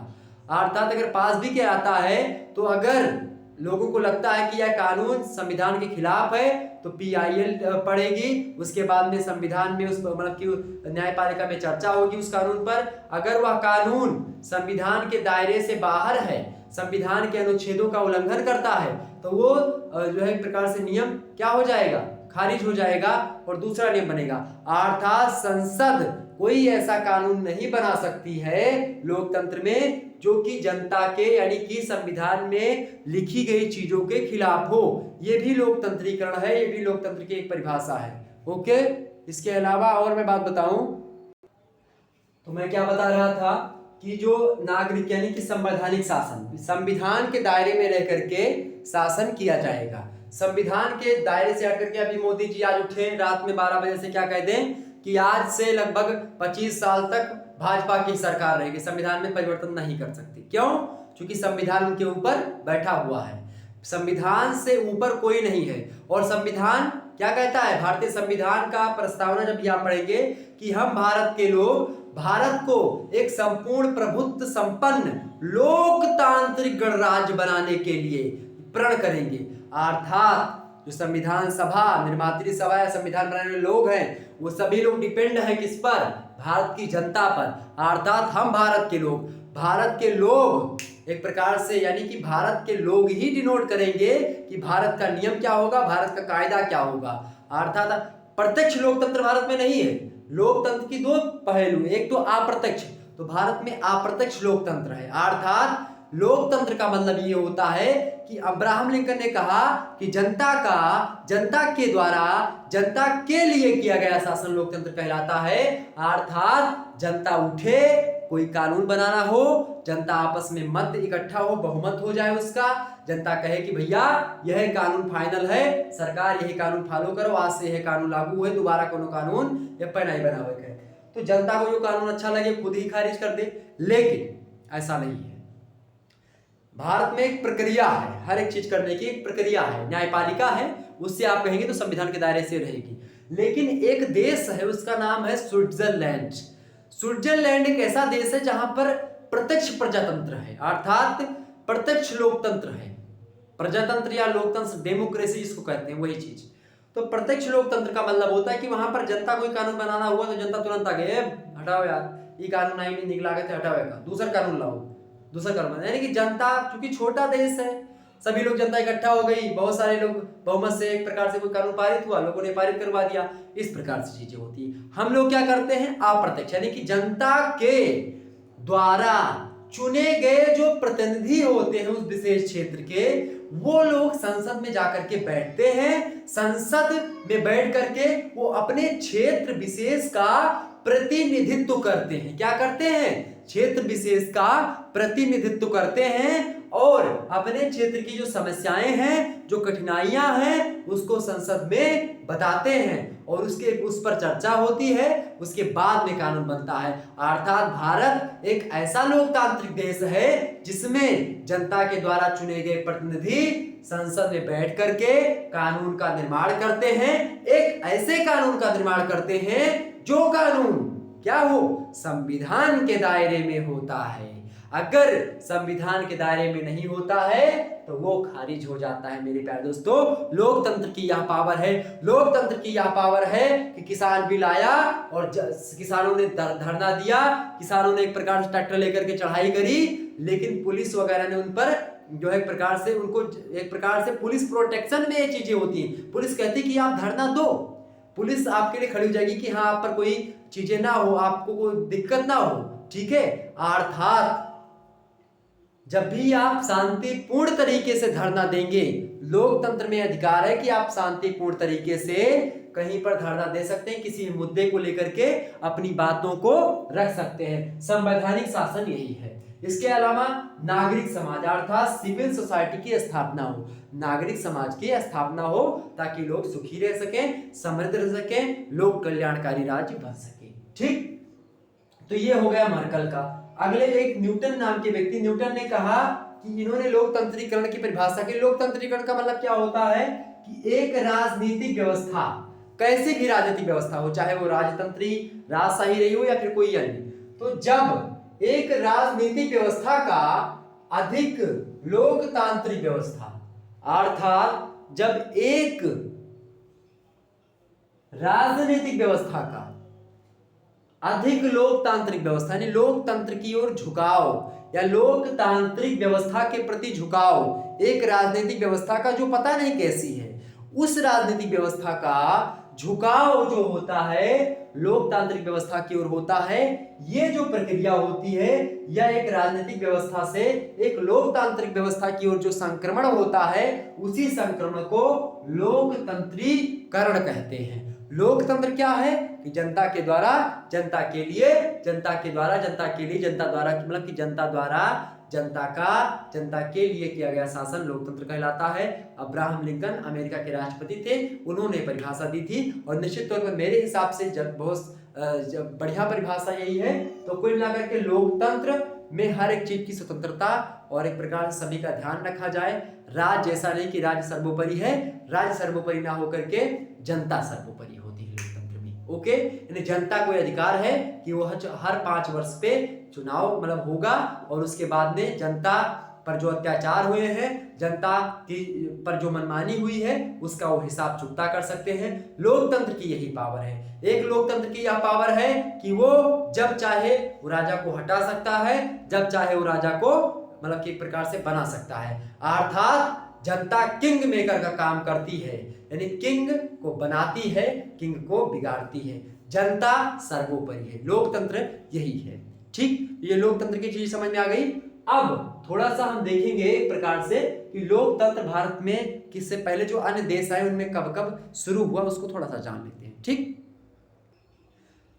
अर्थात अगर पास भी किया जाता है तो अगर लोगों को लगता है कि यह कानून संविधान के खिलाफ है तो PIL पड़ेगी, उसके बाद में संविधान में उस मतलब कि न्यायपालिका में चर्चा होगी उस कानून पर। अगर वह कानून संविधान के दायरे से बाहर है, संविधान के अनुच्छेदों का उल्लंघन करता है, तो वो जो है एक प्रकार से नियम क्या हो जाएगा, खारिज हो जाएगा और दूसरा नियम बनेगा। अर्थात संसद कोई ऐसा कानून नहीं बना सकती है लोकतंत्र में जो कि जनता के यानी कि संविधान में लिखी गई चीजों के खिलाफ हो। यह भी लोकतंत्रीकरण है, यह भी लोकतंत्र की एक परिभाषा है। ओके, इसके अलावा और मैं बात बताऊं तो मैं क्या बता रहा था कि जो नागरिक यानी कि संवैधानिक शासन, संविधान के दायरे में रह करके शासन किया जाएगा। संविधान के दायरे से हट करके, अभी मोदी जी आज उठे रात में 12 बजे से क्या कह दें कि आज से लगभग 25 साल तक भाजपा की सरकार रहेगी, संविधान में परिवर्तन नहीं कर सकती। क्यों? क्योंकि संविधान उनके ऊपर बैठा हुआ है, संविधान से ऊपर कोई नहीं है। और संविधान क्या कहता है, भारतीय संविधान का प्रस्तावना जब आप पढ़ेंगे कि हम भारत के लोग भारत को एक संपूर्ण प्रभुत्व संपन्न लोकतांत्रिक गणराज्य बनाने के लिए प्रण करेंगे। अर्थात जो संविधान सभा, निर्मात्री सभा या संविधान बनाने वाले लोग हैं वो सभी लोग डिपेंड है किस पर, भारत की जनता पर। अर्थात हम भारत के लोग एक प्रकार से यानी कि भारत के लोग ही डिनोट करेंगे कि भारत का नियम क्या होगा, भारत का कायदा क्या होगा। अर्थात प्रत्यक्ष लोकतंत्र भारत में नहीं है। लोकतंत्र की दो पहलू, एक तो अप्रत्यक्ष, तो भारत में अप्रत्यक्ष लोकतंत्र है। अर्थात लोकतंत्र का मतलब ये होता है कि अब्राहम लिंकन ने कहा कि जनता के द्वारा जनता के लिए किया गया शासन लोकतंत्र कहलाता है। अर्थात जनता उठे, कोई कानून बनाना हो, जनता आपस में मत इकट्ठा हो, बहुमत हो जाए उसका, जनता कहे कि भैया यह कानून फाइनल है, सरकार यही कानून फॉलो करो, आज से यह कानून लागू है, दोबारा कोनो कानून ये पर नहीं बनावे है। तो जनता को जो कानून अच्छा लगे खुद ही खारिज कर दे, लेकिन ऐसा नहीं है। भारत में एक प्रक्रिया है, हर एक चीज करने की एक प्रक्रिया है, न्यायपालिका है, उससे आप कहेंगे तो संविधान के दायरे से रहेगी। लेकिन एक देश है, उसका नाम है स्विट्जरलैंड। स्विट्जरलैंड एक ऐसा देश है जहां पर प्रत्यक्ष प्रजातंत्र है, अर्थात प्रत्यक्ष लोकतंत्र है। प्रजातंत्र या लोकतंत्र, डेमोक्रेसी जिसको कहते हैं, वही चीज। तो प्रत्यक्ष लोकतंत्र का मतलब होता है कि वहां पर जनता कोई कानून बनाना हुआ तो जनता तुरंत आ गई, हटाओ यार ये कानून आई नहीं निकला गए थे, हटाओ का दूसरा कानून लाओ, दूसरा कानून। यानी कि जनता, क्योंकि छोटा देश है, सभी लोग, जनता इकट्ठा हो गई, बहुत सारे लोग बहुमत से एक प्रकार से कोई कानून पारित हुआ, लोगों ने पारित करवा दिया, इस प्रकार से चीजें होती है। हम लोग क्या करते हैं, अप्रत्यक्ष, यानी कि जनता के द्वारा चुने गए जो प्रतिनिधि होते हैं उस विशेष क्षेत्र के, वो लोग संसद में जाकर के बैठते हैं। संसद में बैठ करके वो अपने क्षेत्र विशेष का प्रतिनिधित्व करते हैं। क्या करते हैं, क्षेत्र विशेष का प्रतिनिधित्व करते हैं और अपने क्षेत्र की जो समस्याएं हैं, जो कठिनाइयां हैं, उसको संसद में बताते हैं और उस पर चर्चा होती है, उसके बाद में कानून बनता है। अर्थात भारत एक ऐसा लोकतांत्रिक देश है जिसमें जनता के द्वारा चुने गए प्रतिनिधि संसद में बैठ करके कानून का निर्माण करते हैं। एक ऐसे कानून का निर्माण करते हैं जो कानून क्या हो, संविधान के दायरे में होता है। अगर संविधान के दायरे में नहीं होता है तो वो खारिज हो जाता है। मेरे प्यारे दोस्तों, लोकतंत्र की यह पावर है, लोकतंत्र की यह पावर है कि किसान बिल आया और किसानों ने धरना दिया, किसानों ने एक प्रकार से ट्रैक्टर लेकर के चढ़ाई करी, लेकिन पुलिस वगैरह ने उन पर जो है एक प्रकार से उनको, एक प्रकार से पुलिस प्रोटेक्शन में ये चीजें होती हैं। पुलिस कहती कि आप धरना दो, पुलिस आपके लिए खड़ी हो जाएगी कि हाँ आप पर कोई चीजें ना हो, आपको कोई दिक्कत ना हो, ठीक है। अर्थात जब भी आप शांतिपूर्ण तरीके से धरना देंगे, लोकतंत्र में अधिकार है कि आप शांतिपूर्ण तरीके से कहीं पर धरना दे सकते हैं, किसी मुद्दे को लेकर के अपनी बातों को रख सकते हैं। संवैधानिक शासन यही है। इसके अलावा नागरिक समाज अर्थात सिविल सोसाइटी की स्थापना हो, नागरिक समाज की स्थापना हो ताकि लोग सुखी रह सकें, समृद्ध रह सकें, लोक कल्याणकारी राज्य बन सके। ठीक, तो ये हो गया मर्कल का। अगले एक न्यूटन नाम के व्यक्ति, न्यूटन ने कहा कि इन्होंने लोकतंत्रीकरण की परिभाषा की। लोकतंत्रीकरण का मतलब क्या होता है कि एक राजनीतिक व्यवस्था, कैसी भी राजनीतिक व्यवस्था हो, चाहे वो राजतंत्री राजशाही रही हो या फिर कोई अन्य, तो जब एक राजनीतिक व्यवस्था का अधिक लोकतांत्रिक व्यवस्था, अर्थात जब एक राजनीतिक व्यवस्था का अधिक लोकतांत्रिक व्यवस्था, यानी लोकतंत्र की ओर झुकाव या लोकतांत्रिक व्यवस्था के प्रति झुकाव, एक राजनीतिक व्यवस्था का जो पता नहीं कैसी है, उस राजनीतिक व्यवस्था का झुकाव जो होता है लोकतांत्रिक व्यवस्था की ओर होता है। ये जो प्रक्रिया होती है या एक राजनीतिक व्यवस्था से एक लोकतांत्रिक व्यवस्था की ओर जो संक्रमण होता है, उसी संक्रमण को लोकतंत्रीकरण कहते हैं। लोकतंत्र क्या है कि जनता के द्वारा जनता के लिए, जनता के द्वारा जनता के लिए, जनता द्वारा मतलब कि जनता द्वारा जनता का जनता के लिए किया गया शासन लोकतंत्र कहलाता है। अब्राहम लिंकन अमेरिका के राष्ट्रपति थे, उन्होंने परिभाषा दी थी और निश्चित तौर पर मेरे हिसाब से जब बहुत बढ़िया परिभाषा यही है। तो कुल मिलाकर के लोकतंत्र में हर एक चीज की स्वतंत्रता और एक प्रकार से सभी का ध्यान रखा जाए। राज्य ऐसा नहीं कि राज्य सर्वोपरि है, राज्य सर्वोपरि ना होकर के जनता सर्वोपरि होती है लोकतंत्र में। ओके, यानी जनता को अधिकार है कि वो हर 5 वर्ष पे चुनाव मतलब होगा और उसके बाद में जनता पर जो अत्याचार हुए हैं, जनता की पर जो मनमानी हुई है, उसका वो हिसाब चुकता कर सकते हैं। लोकतंत्र की यही पावर है। एक लोकतंत्र की यह पावर है कि वो जब चाहे वो राजा को हटा सकता है, जब चाहे वो राजा को मतलब कि एक प्रकार से बना सकता है। अर्थात जनता किंग मेकर का काम करती है, यानी किंग को बनाती है, किंग को बिगाड़ती है। जनता सर्वोपरि है, लोकतंत्र यही है। ठीक, ये लोकतंत्र की चीज समझ में आ गई। अब थोड़ा सा हम देखेंगे एक प्रकार से कि लोकतंत्र भारत में किससे पहले जो अन्य देश आए उनमें कब कब शुरू हुआ, उसको थोड़ा सा जान लेते हैं। ठीक,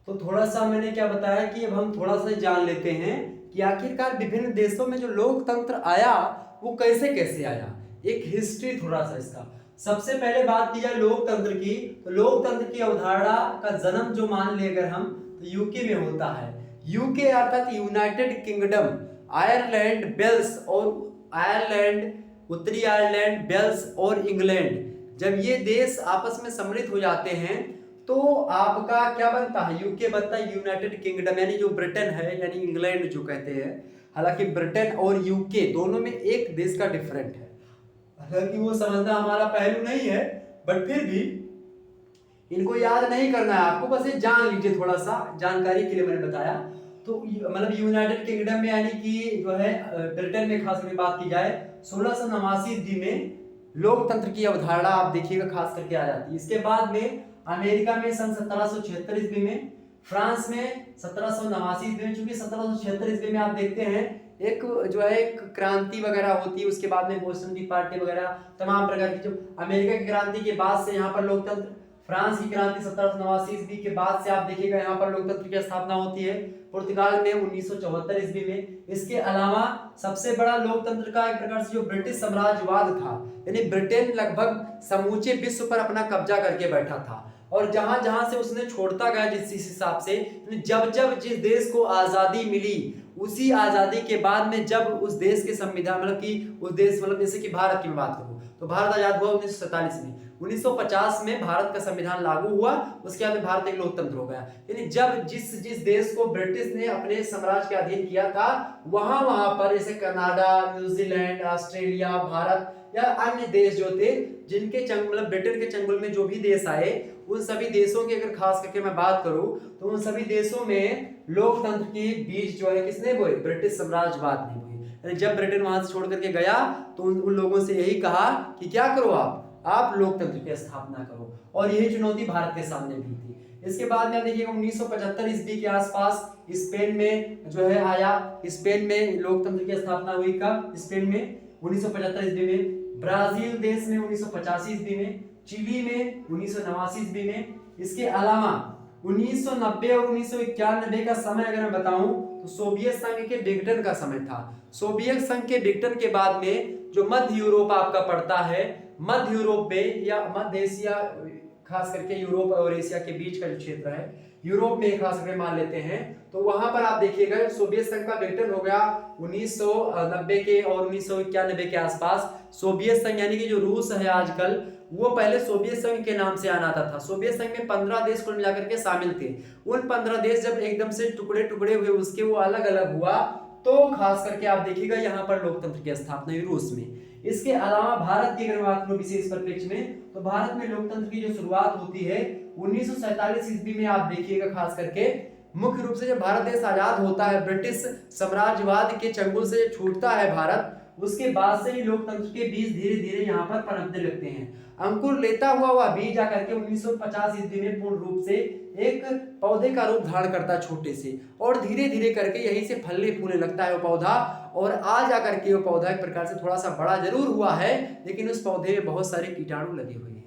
तो थोड़ा सा मैंने क्या बताया कि अब हम थोड़ा सा जान लेते हैं कि आखिरकार विभिन्न देशों में जो लोकतंत्र आया वो कैसे कैसे आया, एक हिस्ट्री थोड़ा सा इसका। सबसे पहले बात की जाए लोकतंत्र की, तो लोकतंत्र की अवधारणा का जन्म जो मान ले अगर हम, तो यूके में होता है। यूके अर्थात यूनाइटेड किंगडम, आयरलैंड, वेल्स और आयरलैंड, उत्तरी आयरलैंड, वेल्स और इंग्लैंड, जब ये देश आपस में सम्मिलित हो जाते हैं तो आपका क्या बनता है, यूके बनता है यूनाइटेड किंगडम, यानी जो ब्रिटेन है यानी इंग्लैंड जो कहते हैं। हालांकि ब्रिटेन और यूके दोनों में एक देश का डिफरेंट है, हालांकि वो समझना हमारा पहलू नहीं है, बट फिर भी इनको याद नहीं करना है आपको, बस ये जान लीजिए, थोड़ा सा जानकारी के लिए मैंने बताया। तो मतलब यूनाइटेड किंगडम में यानी कि जो है ब्रिटेन में खास करके बात की जाए 1689 ईस्वी में लोकतंत्र की अवधारणा आप देखिएगा खास करके आ जाती है। इसके बाद में अमेरिका में सन 1776 ईस्वी में, फ्रांस में 1789 ईस्वी में, चूंकि 1776 ईस्वी में आप देखते हैं एक जो है एक क्रांति वगैरह होती है, उसके बाद में बोस्टन टी पार्टी वगैरह तमाम प्रकार की, जो अमेरिका की क्रांति के बाद से यहाँ पर लोकतंत्र, फ्रांस की क्रांति 1789 ईस्वी के बाद से आप देखिएगा यहाँ पर लोकतंत्र की स्थापना होती है, पुर्तगाल में 1974 ईस्वी में। इसके अलावा सबसे बड़ा लोकतंत्र का एक प्रकार से जो ब्रिटिश साम्राज्यवाद था, यानी ब्रिटेन लगभग समूचे विश्व पर अपना कब्जा करके बैठा था, और जहां जहां से उसने छोड़ता गया जिस हिसाब से, जब जब जिस देश को आजादी मिली, उसी आजादी के बाद में जब उस देश के संविधान मतलब कि उस देश मतलब जैसे कि भारत की मैं बात करूं तो भारत आजाद हुआ 1947 में, 1950 में भारत का संविधान लागू हुआ, उसके बाद में भारत एक लोकतंत्र हो गया। यानी जब जिस जिस देश को ब्रिटिश ने अपने साम्राज्य के अधीन किया था, वहां वहां पर जैसे कनाडा, न्यूजीलैंड, ऑस्ट्रेलिया, भारत या अन्य देश जो थे जिनके मतलब ब्रिटेन के चंगुल में जो भी देश आए, उन सभी देशों की अगर खास करके मैं बात करूं तो उन सभी देशों में लोकतंत्र की बीज जो है किसने बोई? ब्रिटिश साम्राज्यवाद ने बोई। जब ब्रिटेन वहां से छोड़ करके गया तो उन लोगों से यही कहा कि क्या करो, आप लोकतंत्र की स्थापना करो, और यही चुनौती भारत के सामने भी थी। इसके बाद में देखिएगा 1975 ईस्वी के आसपास स्पेन में जो है आया, स्पेन में लोकतंत्र की स्थापना हुई। कब? स्पेन में 1975 ईस्वी में, ब्राजील देश में 1985 ईस्वी में, चिली में 1989 ईस्वी में। इसके अलावा 1990 और 1991 का समय अगर मैं बताऊं तो सोवियत संघ के विघटन का समय था। सोवियत संघ के विघटन के बाद में जो मध्य यूरोप आपका पड़ता है, मध्य यूरोप में या मध्य एशिया, खास करके यूरोप और एशिया के बीच का जो क्षेत्र है, यूरोप में खास करके मान लेते हैं, तो वहां पर आप देखिएगा सोवियत संघ का विघटन हो गया 1990 के और 1991 के आसपास। सोवियत संघ यानी कि जो रूस है आजकल, वो पहले सोवियत संघ के नाम से आना आता था। सोवियत संघ में 15 देश कुल मिलाकर के शामिल थे। उन 15 देश जब एकदम से टुकड़े टुकड़े हुए, उसके वो अलग अलग हुआ, तो खास करके आप देखिएगा यहाँ पर लोकतंत्र की स्थापना हुई रूस में। इसके अलावा भारत की अगर बात करूं विशेष परिप्रेक्ष्य में, तो भारत में लोकतंत्र की जो शुरुआत होती है 1947 ईस्वी में। आप देखिएगा खास करके मुख्य रूप से जब भारत देश आजाद होता है, ब्रिटिश साम्राज्यवाद के चंगुल से छूटता है भारत, उसके बाद से ही लोकतंत्र के बीज धीरे धीरे यहाँ पर पनपने लगते हैं। अंकुर लेता हुआ बीज आकर के 1950 ईस्वी में पूर्ण रूप से एक पौधे का रूप धारण करता है छोटे से, और धीरे धीरे करके यहीं से फलने फूलने लगता है वो पौधा, और आज आकर के वो पौधा एक प्रकार से थोड़ा सा बड़ा जरूर हुआ है, लेकिन उस पौधे में बहुत सारे कीटाणु लगे हुए हैं।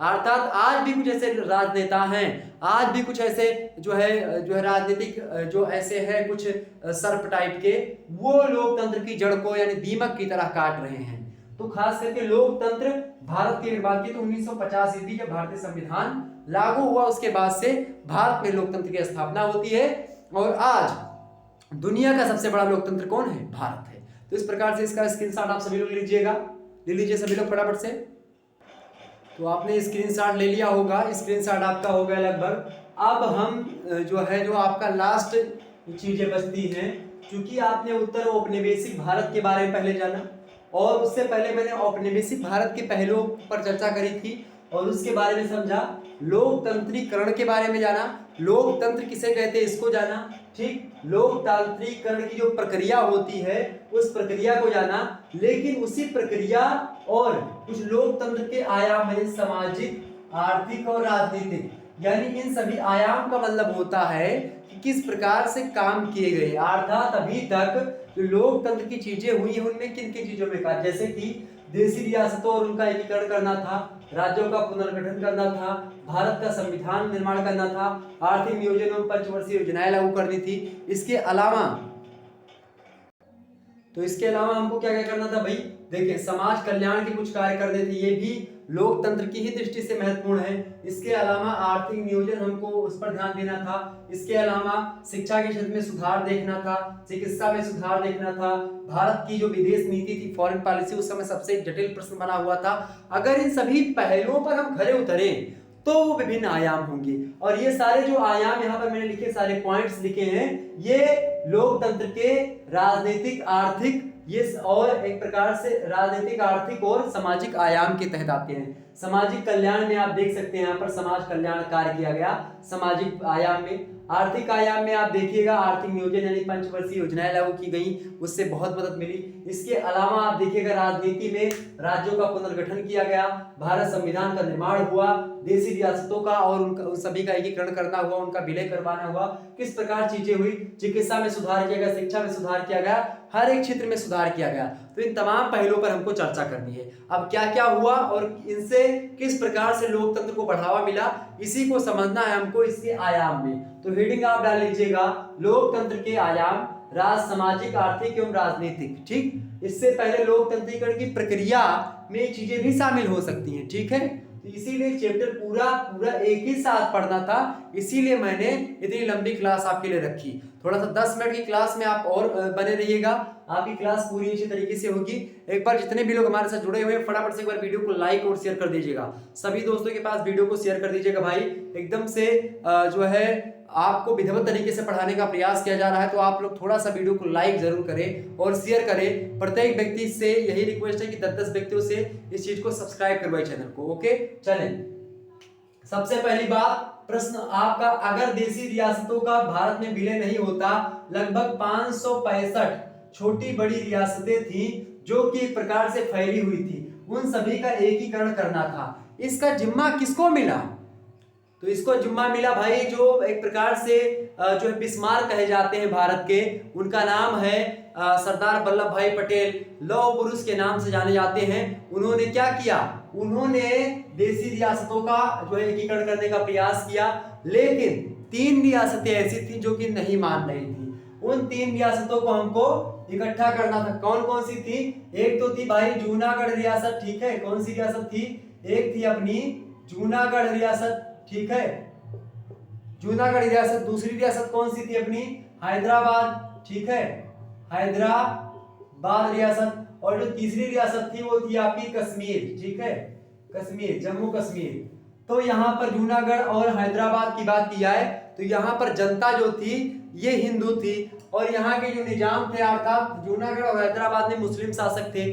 अर्थात आज भी कुछ ऐसे राजनेता हैं, आज भी कुछ ऐसे जो है राजनीतिक जो ऐसे हैं कुछ सर्प टाइप के, वो लोकतंत्र की जड़ को यानी दीमक की तरह काट रहे हैं। तो खास करके लोकतंत्र भारत की बात की तो 1950 ईस्वी जब भारतीय संविधान लागू हुआ, उसके बाद से भारत में लोकतंत्र की स्थापना होती है, और आज दुनिया का सबसे बड़ा लोकतंत्र कौन है? भारत है। तो इस प्रकार से इसका स्क्रीनशॉट आप सभी लोग लीजिएगा, ले लीजिए सभी लोग फटाफट से। तो आपने स्क्रीनशॉट ले लिया होगा, स्क्रीनशॉट आपका हो गया लगभग। अब हम जो आपका लास्ट चीजें बचती हैं, क्योंकि आपने उत्तर औपनिवेशिक भारत के बारे में पहले जाना, और उससे पहले मैंने औपनिवेशिक भारत के पहलुओं पर चर्चा करी थी और उसके बारे में समझा, लोकतंत्रीकरण के बारे में जाना, लोकतंत्र किसे कहते हैं इसको जाना, ठीक, लोकतांत्रिकरण की जो प्रक्रिया होती है उस प्रक्रिया को जाना। लेकिन उसी प्रक्रिया और कुछ लोकतंत्र के आयाम है, सामाजिक, आर्थिक और राजनीतिक, यानी इन सभी आयाम का मतलब होता है कि किस प्रकार से काम किए गए, अर्थात अभी तक जो लोकतंत्र की चीजें हुई है उनमें किन किन चीजों में कहा, जैसे कि देशी रियासतों और उनका एकीकरण करना था, राज्यों का पुनर्गठन करना था, भारत का संविधान निर्माण करना था, आर्थिक नियोजन एवं पंचवर्षीय योजनाएं लागू करनी थी। इसके अलावा हमको क्या क्या करना था भाई, देखिए समाज कल्याण के कुछ कार्य करने थे, ये भी लोकतंत्र की ही दृष्टि से महत्वपूर्ण है। इसके अलावा आर्थिक नियोजन हमको उस पर ध्यान देना था। इसके अलावा शिक्षा के क्षेत्र में सुधार देखना था, चिकित्सा में सुधार देखना था, भारत की जो विदेश नीति थी, फॉरेन पॉलिसी, उस समय सबसे जटिल प्रश्न बना हुआ था। अगर इन सभी पहलुओं पर हम खरे उतरे तो वो विभिन्न आयाम होंगे। और ये सारे जो आयाम यहाँ पर मैंने लिखे, सारे पॉइंट्स लिखे हैं, ये लोकतंत्र के राजनीतिक, आर्थिक, ये और एक प्रकार से राजनीतिक, आर्थिक और सामाजिक आयाम के तहत आते हैं। सामाजिक कल्याण में आप देख सकते हैं यहाँ पर समाज कल्याण कार्य किया गया सामाजिक आयाम में। आर्थिक आयाम में आप देखिएगा आर्थिक नियोजन यानी पंचवर्षीय योजनाएं लागू की गई, उससे बहुत मदद मिली। इसके अलावा आप देखिएगा राजनीति में राज्यों का पुनर्गठन किया गया, भारत संविधान का निर्माण हुआ, देशी रियासतों का और उन सभी का एकीकरण करना हुआ, उनका विलय करवाना हुआ, किस प्रकार चीजें हुई, चिकित्सा में सुधार किया गया, शिक्षा में सुधार किया गया, हर एक क्षेत्र में सुधार किया गया। तो इन तमाम पहलुओं पर हमको चर्चा करनी है। अब क्या क्या हुआ और इनसे किस प्रकार से लोकतंत्र को बढ़ावा मिला, इसी को समझना है हमको इसके आयाम में। तो हेडिंग आप डाल लीजिएगा लोकतंत्र के आयाम, राज, सामाजिक, आर्थिक एवं राजनीतिक। ठीक, इससे पहले लोकतंत्रीकरण की प्रक्रिया में चीजें भी शामिल हो सकती हैं। ठीक है, तो इसीलिए चैप्टर पूरा एक ही साथ पढ़ना था, इसीलिए मैंने इतनी लंबी क्लास आपके लिए रखी। थोड़ा सा 10 मिनट की क्लास में आप और बने रहिएगा, आपकी क्लास पूरी अच्छी तरीके से होगी। एक बार जितने भी लोग हमारे साथ जुड़े हुए हैं फटाफट से एक बार वीडियो को लाइक और शेयर कर दीजिएगा, सभी दोस्तों के पास वीडियो को शेयर कर दीजिएगा भाई। एकदम से जो है आपको विधिवत तरीके से पढ़ाने का प्रयास किया जा रहा है, तो आप लोग थोड़ा सा वीडियो को लाइक जरूर करें और शेयर करें। प्रत्येक व्यक्ति से यही रिक्वेस्ट है कि 10-10 व्यक्तियों से इस चीज को सब्सक्राइब करवाए चैनल को। ओके, चलें। सबसे पहली बात, प्रश्न आपका, अगर देशी रियासतों का भारत में विलय नहीं होता, लगभग 565 छोटी बड़ी रियासतें थी जो कि एक प्रकार से फैली हुई थी, उन सभी का एकीकरण करना था। इसका जिम्मा किसको मिला? तो इसको जिम्मा मिला भाई जो एक प्रकार से जो बिस्मार्क कहे जाते हैं भारत के, उनका नाम है सरदार वल्लभ भाई पटेल, लौह पुरुष के नाम से जाने जाते हैं। उन्होंने क्या किया? उन्होंने देशी रियासतों का जो है एकीकरण करने का प्रयास किया, लेकिन 3 रियासतें ऐसी थी जो कि नहीं मान रही थी। उन 3 रियासतों को हमको इकट्ठा करना था। कौन कौन सी थी? एक तो थी भाई जूनागढ़ रियासत। ठीक है, कौन सी रियासत थी? एक थी अपनी जूनागढ़ रियासत। ठीक है, जूनागढ़ रियासत। दूसरी रियासत कौन सी थी अपनी? हैदराबाद। ठीक है, हैदराबाद रियासत। और जो तीसरी रियासत थी वो थी आपकी कश्मीर। ठीक है, कश्मीर, जम्मू कश्मीर। तो यहाँ पर जूनागढ़ और हैदराबाद की बात की जाए तो यहाँ पर जनता जो थी ये हिंदू थी, और यहाँ के जो निजाम थे अर्थात जूनागढ़ और हैदराबाद में मुस्लिम शासक थे।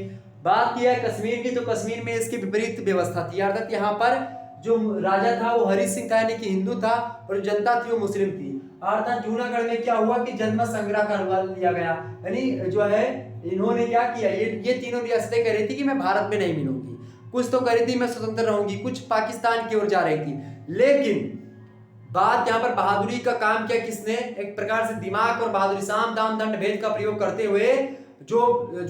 बात की है कश्मीर की, तो कश्मीर में इसकी विपरीत व्यवस्था थी, अर्थात यहाँ पर जो राजा था वो हरि सिंह था यानी कि हिंदू था, और जो जनता थी वो मुस्लिम थी। अर्थात जूनागढ़ में क्या हुआ कि जन्म संग्रह करवा लिया गया, यानी जो है इन्होंने क्या किया, ये तीनों रियासतें कह रही थी कि मैं भारत में नहीं मिलूंगी, कुछ तो कह रही थी मैं स्वतंत्र रहूंगी, कुछ पाकिस्तान की ओर जा रही थी। लेकिन बात यहाँ पर बहादुरी का काम किया किसने? एक प्रकार से दिमाग और बहादुरी, साम दाम दंड भेद का प्रयोग करते हुए जो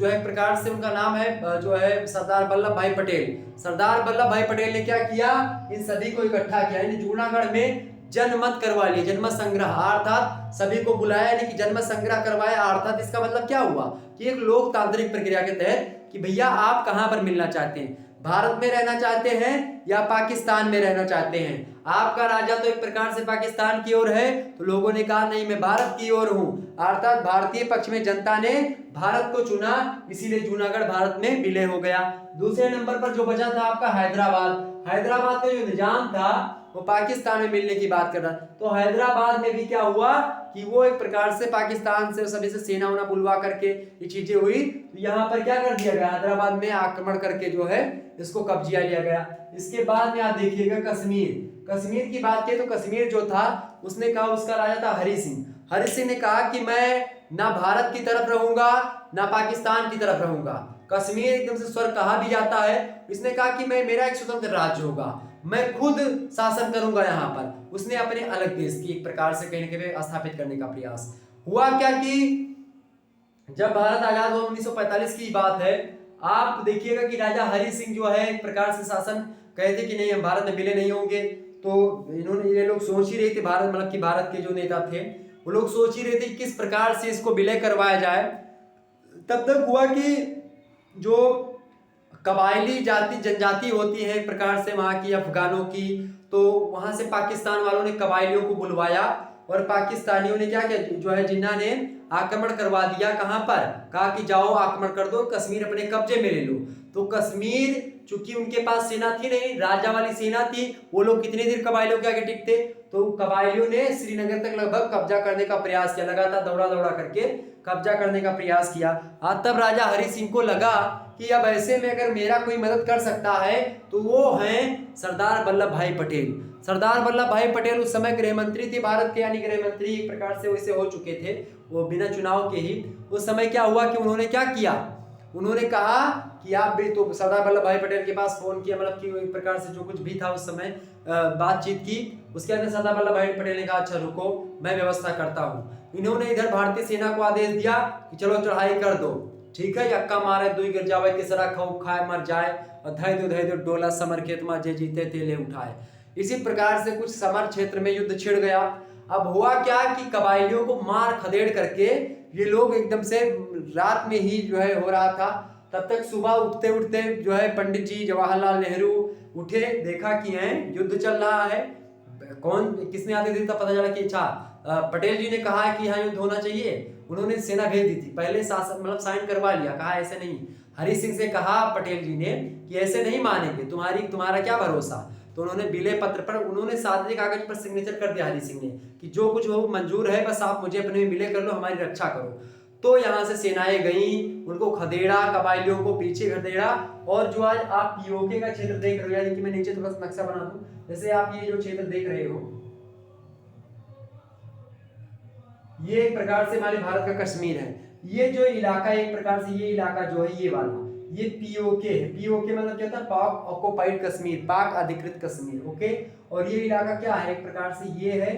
है प्रकार से उनका नाम है जो है सरदार वल्लभ भाई पटेल। सरदार वल्लभ भाई पटेल ने क्या किया? इन सभी को इकट्ठा किया, यानी जूनागढ़ में जनमत करवा लिया, जन्म संग्रह, अर्थात सभी को बुलाया, यानी कि जन्म संग्रह करवाया। अर्थात इसका मतलब क्या हुआ कि एक लोकतांत्रिक प्रक्रिया के तहत कि भैया आप कहां पर मिलना चाहते हैं, भारत में रहना चाहते हैं या पाकिस्तान में रहना चाहते हैं? आपका राजा तो एक प्रकार से पाकिस्तान की ओर है, तो लोगों ने कहा नहीं मैं भारत की ओर हूं, अर्थात भारतीय पक्ष में जनता ने भारत को चुना, इसीलिए जूनागढ़ भारत में विलय हो गया। दूसरे नंबर पर जो बचा था आपका हैदराबाद। हैदराबाद का जो निजाम था वो पाकिस्तान में मिलने की बात कर रहा, तो हैदराबाद में भी क्या हुआ कि वो एक प्रकार से पाकिस्तान से सभी से सेना उना बुलवा करके ये चीजें हुई, तो यहाँ पर क्या कर दिया गया, हैदराबाद में आक्रमण करके जो है इसको कब्जा लिया गया। इसके बाद में आप देखिएगा कश्मीर। कश्मीर की बात की तो कश्मीर जो था उसने कहा, उसका राजा था हरि सिंह। हरि सिंह ने कहा कि मैं ना भारत की तरफ रहूंगा ना पाकिस्तान की तरफ रहूंगा, कश्मीर एकदम से स्वर्ग कहा भी जाता है। इसने कहा कि मैं, मेरा एक स्वतंत्र राज्य होगा, मैं खुद शासन करूंगा यहाँ पर। उसने अपने अलग देश की एक प्रकार से कहीं ना कहीं स्थापित करने का प्रयास हुआ। क्या कि जब भारत आजाद हुआ 1945 की बात है, आप देखिएगा कि राजा हरि सिंह जो है एक प्रकार से शासन कहते कि नहीं हम भारत में विलय नहीं होंगे, तो इन्होंने, ये लोग सोच ही रहे थे, भारत मतलब कि भारत के जो नेता थे वो लोग सोच ही रहे थे किस प्रकार से इसको विलय करवाया जाए। तब तक हुआ कि जो कबायली जाति जनजाति होती है एक प्रकार से वहाँ की अफगानों की, तो वहाँ से पाकिस्तान वालों ने कबायलियों को बुलवाया और पाकिस्तानियों ने क्या किया, जो है जिन्ना ने आक्रमण करवा दिया। कहां पर? कहा कि जाओ आक्रमण कर दो, कश्मीर अपने कब्जे में ले लो। तो कश्मीर चूंकि उनके पास सेना थी नहीं, राजा वाली सेना थी, वो लोग कितने देर कबायलियों के आगे टिकते। तो कबायलियों ने श्रीनगर तक लगभग कब्जा करने का प्रयास किया, लगातार दौड़ा दौड़ा करके कब्जा करने का प्रयास किया। तब राजा हरि सिंह को लगा कि अब ऐसे में अगर मेरा कोई मदद कर सकता है तो वो हैं सरदार वल्लभ भाई पटेल। सरदार वल्लभ भाई पटेल उस समय गृह मंत्री थे भारत के, यानी गृह मंत्री एक प्रकार से वैसे हो चुके थे वो बिना चुनाव के ही। उस समय क्या हुआ कि उन्होंने क्या किया, उन्होंने कहा कि आप भी, तो सरदार वल्लभ भाई पटेल के पास फोन किया, मतलब कि एक प्रकार से जो कुछ भी था उस समय बातचीत की। उसके अंदर सरदार वल्लभ भाई पटेल ने कहा अच्छा रुको मैं व्यवस्था करता हूँ। इन्होंने इधर भारतीय सेना को आदेश दिया कि चलो चढ़ाई कर दो, ठीक है, यक्का मारे दुई गिर जावे, तीसरा खाओ खाए मर जाए, और धै दो डोला समर खेत में जे जीते तेले उठाए। इसी प्रकार से कुछ समर क्षेत्र में युद्ध छिड़ गया। अब हुआ क्या कि कबायलियों को मार खदेड़ करके ये लोग एकदम से रात में ही जो है हो रहा था। तब तक सुबह उठते उठते जो है पंडित जी जवाहरलाल नेहरू उठे, देखा कि हैं युद्ध चल रहा है, कौन किसने आदेश दिया, पता चला कि अच्छा पटेल जी ने कहा है कि यहाँ युद्ध होना चाहिए। उन्होंने सेना भेज दी थी, पहले शासन मतलब साइन करवा लिया, कहा ऐसे नहीं। हरि सिंह से कहा पटेल जी ने कि ऐसे नहीं मानेंगे, तुम्हारा क्या भरोसा। तो उन्होंने विलय पत्र पर उन्होंने सादे कागज पर सिग्नेचर कर दिया हरि सिंह ने कि जो कुछ हो मंजूर है, बस आप मुझे अपने में विलय कर लो, हमारी रक्षा करो। तो यहाँ से सेनाएं गई, उनको खदेड़ा, कबायलियों को पीछे खदेड़ा। और जो आज आप पीओके का क्षेत्र देख रहे हो, यानी कि मैं नीचे थोड़ा सा नक्शा बना दूं, जैसे आप ये जो क्षेत्र देख रहे हो, ये एक प्रकार से हमारे भारत का कश्मीर है। ये जो इलाका एक प्रकार से, ये इलाका जो है ये वाला, ये पीओके है। पीओके मतलब क्या था, पाक ऑक्युपाइड कश्मीर, पाक अधिकृत कश्मीर, ओके। और ये इलाका क्या है, एक प्रकार से ये है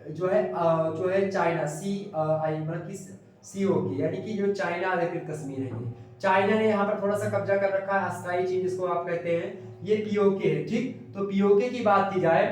जो है चाइना, मतलब कि सीओके, यानी कि जो चाइना अधिकृत कश्मीर है। ये चाइना ने यहाँ पर थोड़ा सा कब्जा कर रखा है, अस्थायी चीज जिसको आप कहते हैं, ये पीओके है, ठीक। तो पीओके की बात की जाए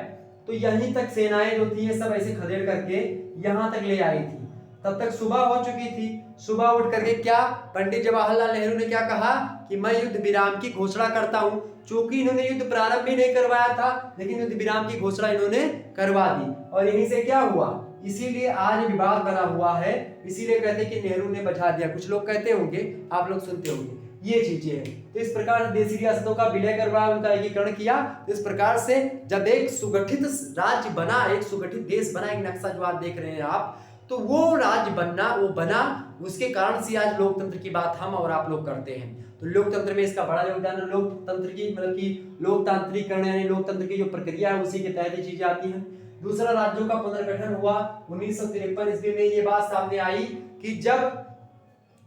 तो यहीं तक सेनाएं जो थी ये सब ऐसे खदेड़ करके यहाँ तक ले आई थी। तब तक सुबह हो चुकी थी। सुबह उठ करके क्या पंडित जवाहरलाल नेहरू ने क्या कहा कि मैं युद्ध विराम की घोषणा करता हूं। चूंकि इन्होंने युद्ध प्रारंभ भी नहीं करवाया था, लेकिन युद्ध विराम की घोषणा इन्होंने करवा दी। और यहीं से क्या हुआ, इसीलिए आज विवाद बना हुआ है, इसीलिए कहते हैं कि नेहरू ने बचा दिया। कुछ लोग कहते होंगे, आप लोग सुनते होंगे, ये चीजें हैं। तो इस प्रकार से देशी रियासतों का विलय करवाया, उनका एकीकरण किया। तो इस प्रकार से जब एक सुगठित राज्य बना, एक सुगठित देश बना, एक नक्शा जो आप देख रहे हैं आप, तो वो राज्य बना, उसके कारण से आज लोकतंत्र की बात हम और आप लोग करते हैं। तो लोकतंत्र में इसका बड़ा योगदान है। लोकतंत्र की मतलब कि लोकतांत्रिकरण यानी लोकतंत्र की जो प्रक्रिया है उसी के तहत ये चीजें आती हैं। दूसरा, राज्यों का पुनर्गठन हुआ 1953 ईस्वी में। ये बात सामने आई कि जब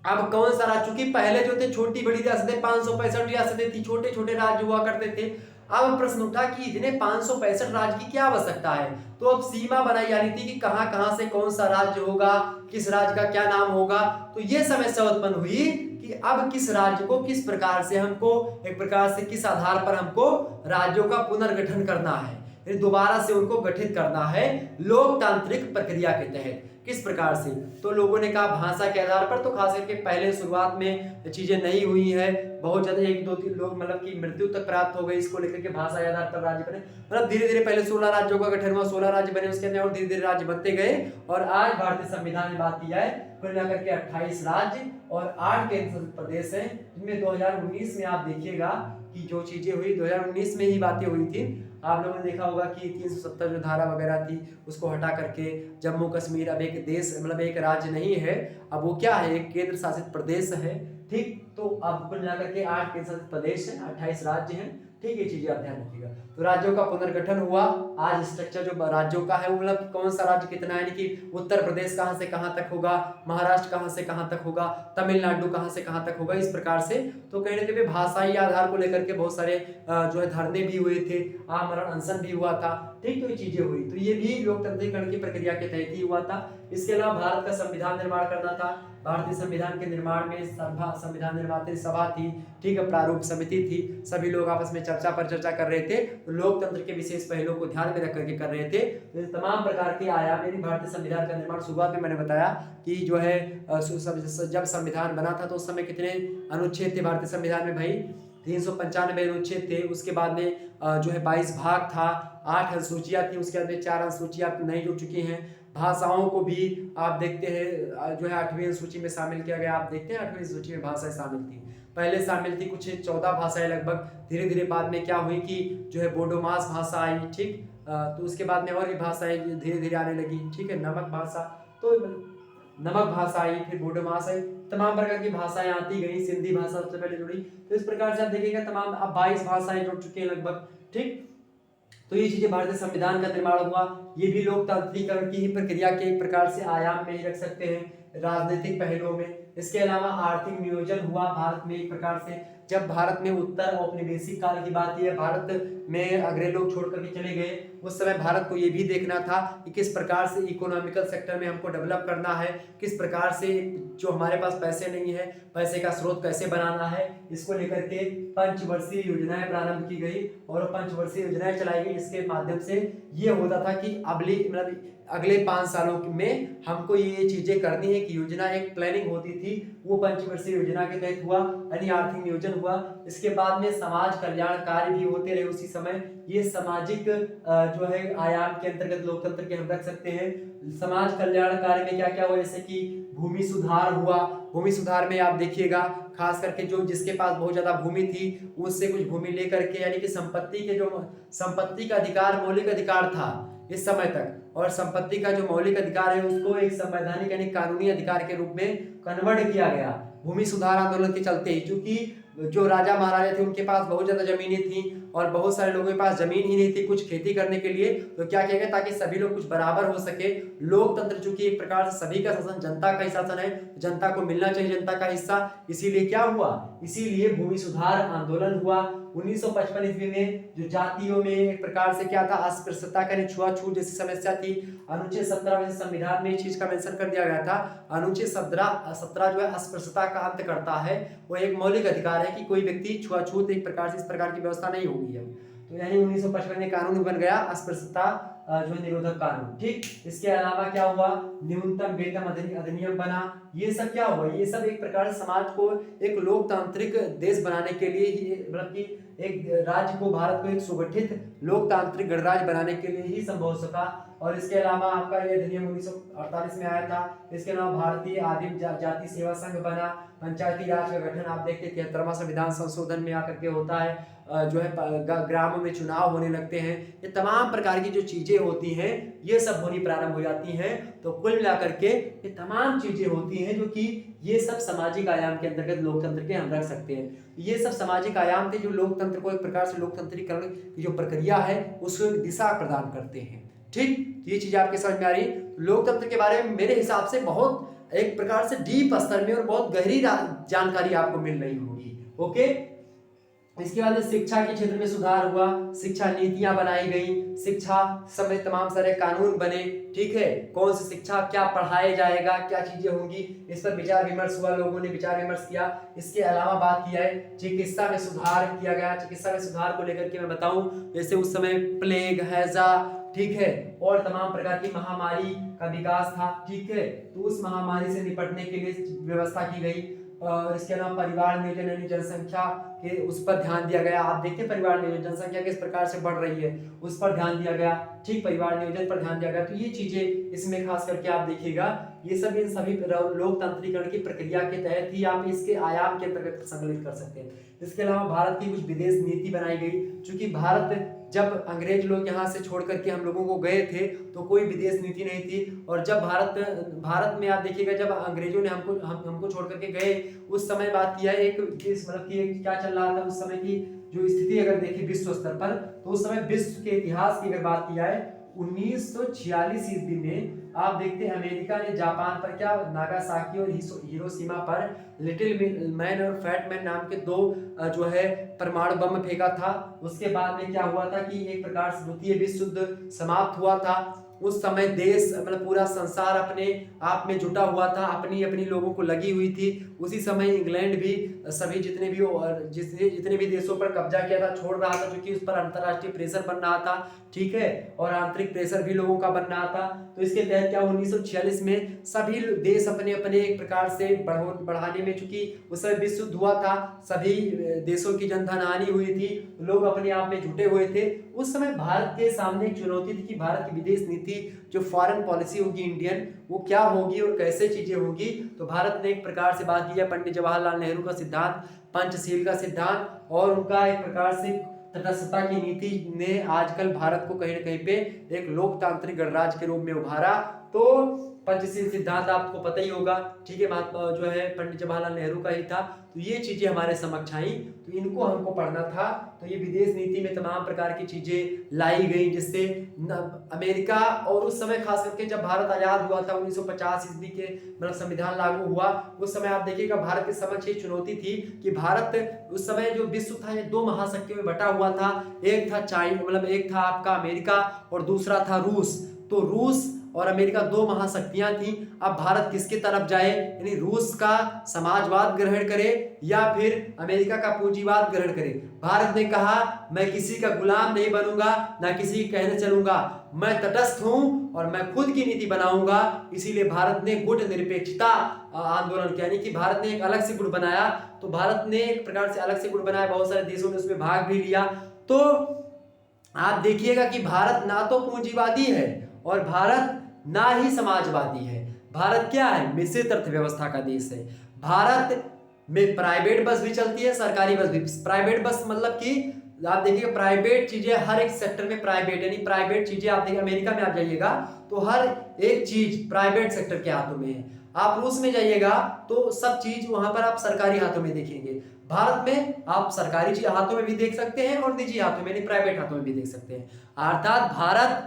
अब कौन सा राज्य, चूंकि पहले जो थे छोटी बड़ी रियासतें 565 रियासतें थी, छोटे छोटे राज्य हुआ करते थे। अब प्रश्न उठा कि इतने 565 राज्य की क्या आवश्यकता है। तो अब सीमा बनाई जानी थी कि कहां कहां से कौन सा राज्य होगा, किस राज्य का क्या नाम होगा। तो ये समस्या उत्पन्न हुई कि अब किस राज्य को किस प्रकार से हमको, एक प्रकार से किस आधार पर हमको राज्यों का पुनर्गठन करना है, दोबारा से उनको गठित करना है लोकतांत्रिक प्रक्रिया के तहत। किस प्रकार से, तो लोगों ने कहा भाषा के आधार पर। तो खास करके पहले शुरुआत में चीजें नहीं हुई है, बहुत ज्यादा 1-2-3 लोग मतलब की मृत्यु तक प्राप्त हो गई इसको लेकर के भाषा के आधार पर राज्य बने। मतलब धीरे धीरे पहले 16 राज्यों का गठन हुआ, 16 राज्य बने, उसके अंदर और धीरे धीरे राज्य बनते गए। और आज भारतीय संविधान में बात की जाए कुल मिलाकर के 28 राज्य और 8 केंद्र शासित प्रदेश हैं, जिनमें 2019 में आप देखिएगा कि जो चीजें हुई 2019 में ही बातें हुई थी। आप लोगों ने देखा होगा कि 370 जो धारा वगैरह थी उसको हटा करके जम्मू कश्मीर अब एक देश मतलब एक राज्य नहीं है, अब वो क्या है, एक केंद्र शासित प्रदेश है, ठीक। तो अब कुल मिलाकर के 8 केंद्र शासित प्रदेश हैं, 28 राज्य हैं, ठीक। ये चीजें आप ध्यान रखिएगा। तो राज्यों का पुनर्गठन हुआ। आज स्ट्रक्चर जो राज्यों का है मतलब कौन सा राज्य कितना है, यानी कि उत्तर प्रदेश कहां से कहां तक होगा, महाराष्ट्र कहां से कहां तक होगा, तमिलनाडु कहां से कहां तक होगा, इस प्रकार से। तो कहीं ना कहीं भाषाई आधार को लेकर के बहुत सारे जो है धरने भी हुए थे, आमरण अनशन भी हुआ था, ठीक। तो ये चीजें हुई, तो ये भी लोकतंत्रीकरण की प्रक्रिया के तहत ही हुआ था। इसके अलावा भारत का संविधान निर्माण करना था। भारतीय संविधान के निर्माण में संविधान निर्मात्री सभा थी, ठीक है, प्रारूप समिति थी, सभी लोग आपस में चर्चा पर चर्चा कर रहे थे, तो लोकतंत्र के विशेष पहलुओं को ध्यान में रख करके कर रहे थे। तो तमाम प्रकार के आयाम यानी भारतीय संविधान का निर्माण, शुरुआत में मैंने बताया कि जो है जब संविधान बना था तो उस समय कितने अनुच्छेद थे भारतीय संविधान में भाई, 395 अनुच्छेद थे। उसके बाद में जो है 22 भाग था, 8 अनुसूचियां थी, उसके बाद में 4 अनुसूचियां नई जुड़ चुकी हैं। भाषाओं को भी आप देखते हैं जो है 8वीं अनुसूची में शामिल किया गया। आप देखते हैं 8वीं अनुसूची में भाषाएं शामिल थी, पहले शामिल थी कुछ 14 भाषाएं लगभग। धीरे धीरे बाद में क्या हुई कि जो है बोडोमास भाषा आई, ठीक। तो उसके बाद में और भी भाषाएं धीरे धीरे आने लगी, ठीक है। नमक भाषा, तो नमक भाषा आई, फिर बोडोमास आई, तमाम प्रकार की भाषाएं आती गई। सिंधी भाषा सबसे पहले जुड़ी। तो इस प्रकार से आप देखिएगा तमाम अब 22 भाषाएं जुड़ चुकी हैं लगभग, ठीक। तो ये चीजें भारतीय संविधान का निर्माण हुआ। ये भी लोकतांत्रिकरण की ही प्रक्रिया के एक प्रकार से आयाम में ही रख सकते हैं, राजनीतिक पहलुओं में। इसके अलावा आर्थिक नियोजन हुआ भारत में एक प्रकार से। जब भारत में उत्तर औपनिवेशिक काल की बात है, भारत में अंग्रेज लोग छोड़ करके चले गए, उस समय भारत को ये भी देखना था कि किस प्रकार से इकोनॉमिकल सेक्टर में हमको डेवलप करना है, किस प्रकार से जो हमारे पास पैसे नहीं है, पैसे का स्रोत कैसे बनाना है। इसको लेकर के पंचवर्षीय योजनाएं प्रारंभ की गई और पंचवर्षीय योजनाएं चलाई गई। इसके माध्यम से ये होता था कि अगले 5 सालों में हमको ये चीजें करनी है कि योजना एक प्लानिंग होती थी, वो पंचवर्षीय योजना के तहत हुआ, यानी आर्थिक नियोजन हुआ। इसके बाद में समाज कल्याण कार्य भी होते रहे उसी समय। ये सामाजिक जो है आयाम के अंतर्गत लोकतंत्र के हम रख सकते हैं। समाज कल्याण कार्य में क्या क्या हुआ, जैसे कि भूमि सुधार हुआ। भूमि सुधार में आप देखिएगा खास करके जो जिसके पास बहुत ज्यादा भूमि थी उससे कुछ भूमि लेकर के, यानी कि संपत्ति का अधिकार मौलिक अधिकार था इस समय तक, और संपत्ति का जो मौलिक अधिकार है उसको एक संवैधानिक यानी कानूनी अधिकार के रूप में कन्वर्ट किया गया भूमि सुधार आंदोलन के चलते ही। क्योंकि जो राजा महाराजा थे उनके पास बहुत ज्यादा जमीनें थी और बहुत सारे लोगों के पास जमीन ही नहीं थी कुछ खेती करने के लिए, तो क्या किया गया ताकि सभी लोग कुछ बराबर हो सके। लोकतंत्र चूंकि एक प्रकार से सभी का शासन, जनता का ही शासन है, जनता को मिलना चाहिए जनता का हिस्सा, इसीलिए क्या हुआ, इसीलिए भूमि सुधार आंदोलन हुआ। 1955 ईस्वी में जो जातियों में एक प्रकार से क्या था, अस्पृश्यता का छुआछूत जैसी समस्या थी। अनुच्छेद 17 में संविधान में इस चीज का मेंशन कर दिया गया था। अनुच्छेद 17 जो है अस्पृश्यता का अंत करता है, वो एक मौलिक अधिकार है कि कोई व्यक्ति छुआछूत एक प्रकार से इस प्रकार की व्यवस्था नहीं होगी अब। तो यानी 1955 में कानून बन गया अस्पृश्यता जो निरोधक कानून, ठीक। इसके अलावा क्या हुआ, न्यूनतम वेतन अधिनियम बना। ये सब क्या हुआ, ये सब एक प्रकार से समाज को एक लोकतांत्रिक देश बनाने के लिए ही, मतलब कि एक राज्य को, भारत को एक सुगठित लोकतांत्रिक गणराज्य बनाने के लिए ही संभव हो सका। और इसके अलावा आपका ये अधिनियम 1948 में आया था। इसके अलावा भारतीय आदिम जाति सेवा संघ बना। पंचायती राज का गठन आप देखते 73वां संविधान संशोधन में आकर के होता है। जो है ग्रामों में चुनाव होने लगते हैं। ये तमाम प्रकार की जो चीजें होती हैं ये सब होनी प्रारंभ हो जाती हैं। तो कुल मिलाकर के ये तमाम चीजें होती हैं जो कि ये सब सामाजिक आयाम के अंतर्गत लोकतंत्र के हम रख सकते हैं। ये सब सामाजिक आयाम थे जो लोकतंत्र को एक प्रकार से लोकतंत्रीकरण की जो प्रक्रिया है उसको एक दिशा प्रदान करते हैं, ठीक। ये चीज आपके समझ में आ रही। लोकतंत्र के बारे में मेरे हिसाब से बहुत एक प्रकार से डीप स्तर में और बहुत गहरी जानकारी आपको मिल रही होगी, ओके। इसके बाद शिक्षा के क्षेत्र में सुधार हुआ, शिक्षा नीतियां बनाई गई, शिक्षा समय तमाम सारे कानून बने, ठीक है। कौन सी शिक्षा, क्या पढ़ाया जाएगा, क्या चीजें होंगी, इस पर विचार विमर्श हुआ, लोगों ने विचार विमर्श किया। इसके अलावा बात किया है चिकित्सा में सुधार किया गया। चिकित्सा में सुधार को लेकर के मैं बताऊं, जैसे उस समय प्लेग, हैजा, ठीक है, और तमाम प्रकार की महामारी का विकास था, ठीक है। तो उस महामारी से निपटने के लिए व्यवस्था की गई। इसके अलावा परिवार नियोजन यानी जनसंख्या के उस पर ध्यान दिया गया। आप देखिए परिवार नियोजन, जनसंख्या किस प्रकार से बढ़ रही है उस पर ध्यान दिया गया, ठीक। परिवार नियोजन पर ध्यान दिया गया। तो ये चीजें इसमें खास करके आप देखिएगा, ये सब इन सभी लोकतांत्रिकरण की प्रक्रिया के तहत ही आप इसके आयाम के अंतर्गत संकलित कर सकते हैं। इसके अलावा भारत की कुछ विदेश नीति बनाई गई। चूंकि भारत जब अंग्रेज लोग यहाँ से छोड़ करके हम लोगों को गए थे तो कोई विदेश नीति नहीं थी। और जब भारत में आप देखिएगा जब अंग्रेजों ने हमको छोड़ करके गए उस समय बात किया है एक मतलब कि क्या चल रहा था उस समय की जो स्थिति अगर देखें विश्व स्तर पर, तो उस समय विश्व के इतिहास की अगर बात किया है 1946 ईस्वी में आप देखते हैं अमेरिका ने जापान पर क्या, नागासाकी और हिरोशिमा पर लिटिल मैन और फैट मैन नाम के 2 जो है परमाणु बम फेंका था। उसके बाद में क्या हुआ था कि एक प्रकार से द्वितीय विश्व युद्ध समाप्त हुआ था। उस समय देश मतलब पूरा संसार अपने आप में जुटा हुआ था, अपनी अपनी लोगों को लगी हुई थी। उसी समय इंग्लैंड भी सभी जितने भी देशों पर कब्जा किया था छोड़ रहा था, क्योंकि उस पर अंतरराष्ट्रीय प्रेशर बन रहा था, ठीक है, और आंतरिक प्रेशर भी लोगों का बन रहा था। तो इसके तहत क्या 1946 में सभी देश अपने अपने एक प्रकार से बढ़ाने में, चूंकि उस समय विश्व युद्ध हुआ था, सभी देशों की जनधन हानि हुई थी, लोग अपने आप में जुटे हुए थे। उस समय भारत के सामने एक चुनौती थी कि भारत की विदेश नीति नीति, जो फॉरेन पॉलिसी होगी इंडियन, वो क्या होगी और कैसे चीजें होगी। तो भारत ने एक प्रकार से बात की है पंडित जवाहरलाल नेहरू का सिद्धांत, पंचशील का सिद्धांत और उनका एक प्रकार से तटस्थता की नीति ने आजकल भारत को कहीं ना कहीं पे एक लोकतांत्रिक गणराज्य के रूप में उभारा। तो पंचशील सिद्धांत आपको पता ही होगा, ठीक है, महात्मा जो है पंडित जवाहरलाल नेहरू का ही था। तो ये चीजें हमारे समक्ष आई, तो इनको हमको पढ़ना था। तो ये विदेश नीति में तमाम प्रकार की चीजें लाई गई, जिससे अमेरिका और उस समय खास करके जब भारत आजाद हुआ था 1950 ईस्वी के मतलब संविधान लागू हुआ, उस समय आप देखिएगा भारत के समक्ष ये चुनौती थी कि भारत उस समय जो विश्व था ये दो महाशक्तियों में बटा हुआ था। एक था चाइना, मतलब एक था आपका अमेरिका और दूसरा था रूस। तो रूस और अमेरिका दो महाशक्तियां थी। अब भारत किसके तरफ जाए, यानी रूस का समाजवाद ग्रहण करे या फिर अमेरिका का पूंजीवाद ग्रहण करे। भारत ने कहा मैं किसी का गुलाम नहीं बनूंगा, ना किसी के कहने चलूंगा, मैं तटस्थ हूं और मैं खुद की नीति बनाऊंगा। इसीलिए भारत ने गुट निरपेक्षता आंदोलन किया, यानी कि भारत ने एक अलग से गुट बनाया। तो भारत ने एक प्रकार से अलग से गुट बनाया, बहुत सारे देशों ने उसमें भाग भी लिया। तो आप देखिएगा कि भारत ना तो पूंजीवादी है और भारत ना ही समाजवादी है। भारत क्या है, मिश्रित अर्थव्यवस्था का देश है। भारत में प्राइवेट बस भी चलती है, सरकारी बस भी। प्राइवेट बस मतलब कि आप देखिएगा प्राइवेट चीजें हर एक सेक्टर में प्राइवेट, यानी प्राइवेट चीजें आप देखिए अमेरिका में आप जाइएगा तो हर एक चीज प्राइवेट सेक्टर के हाथों में है। आप रूस में जाइएगा तो सब चीज वहां पर आप सरकारी हाथों में देखेंगे। भारत में आप सरकारी हाथों में भी देख सकते हैं और निजी हाथों में, यानी प्राइवेट हाथों में भी देख सकते हैं। अर्थात भारत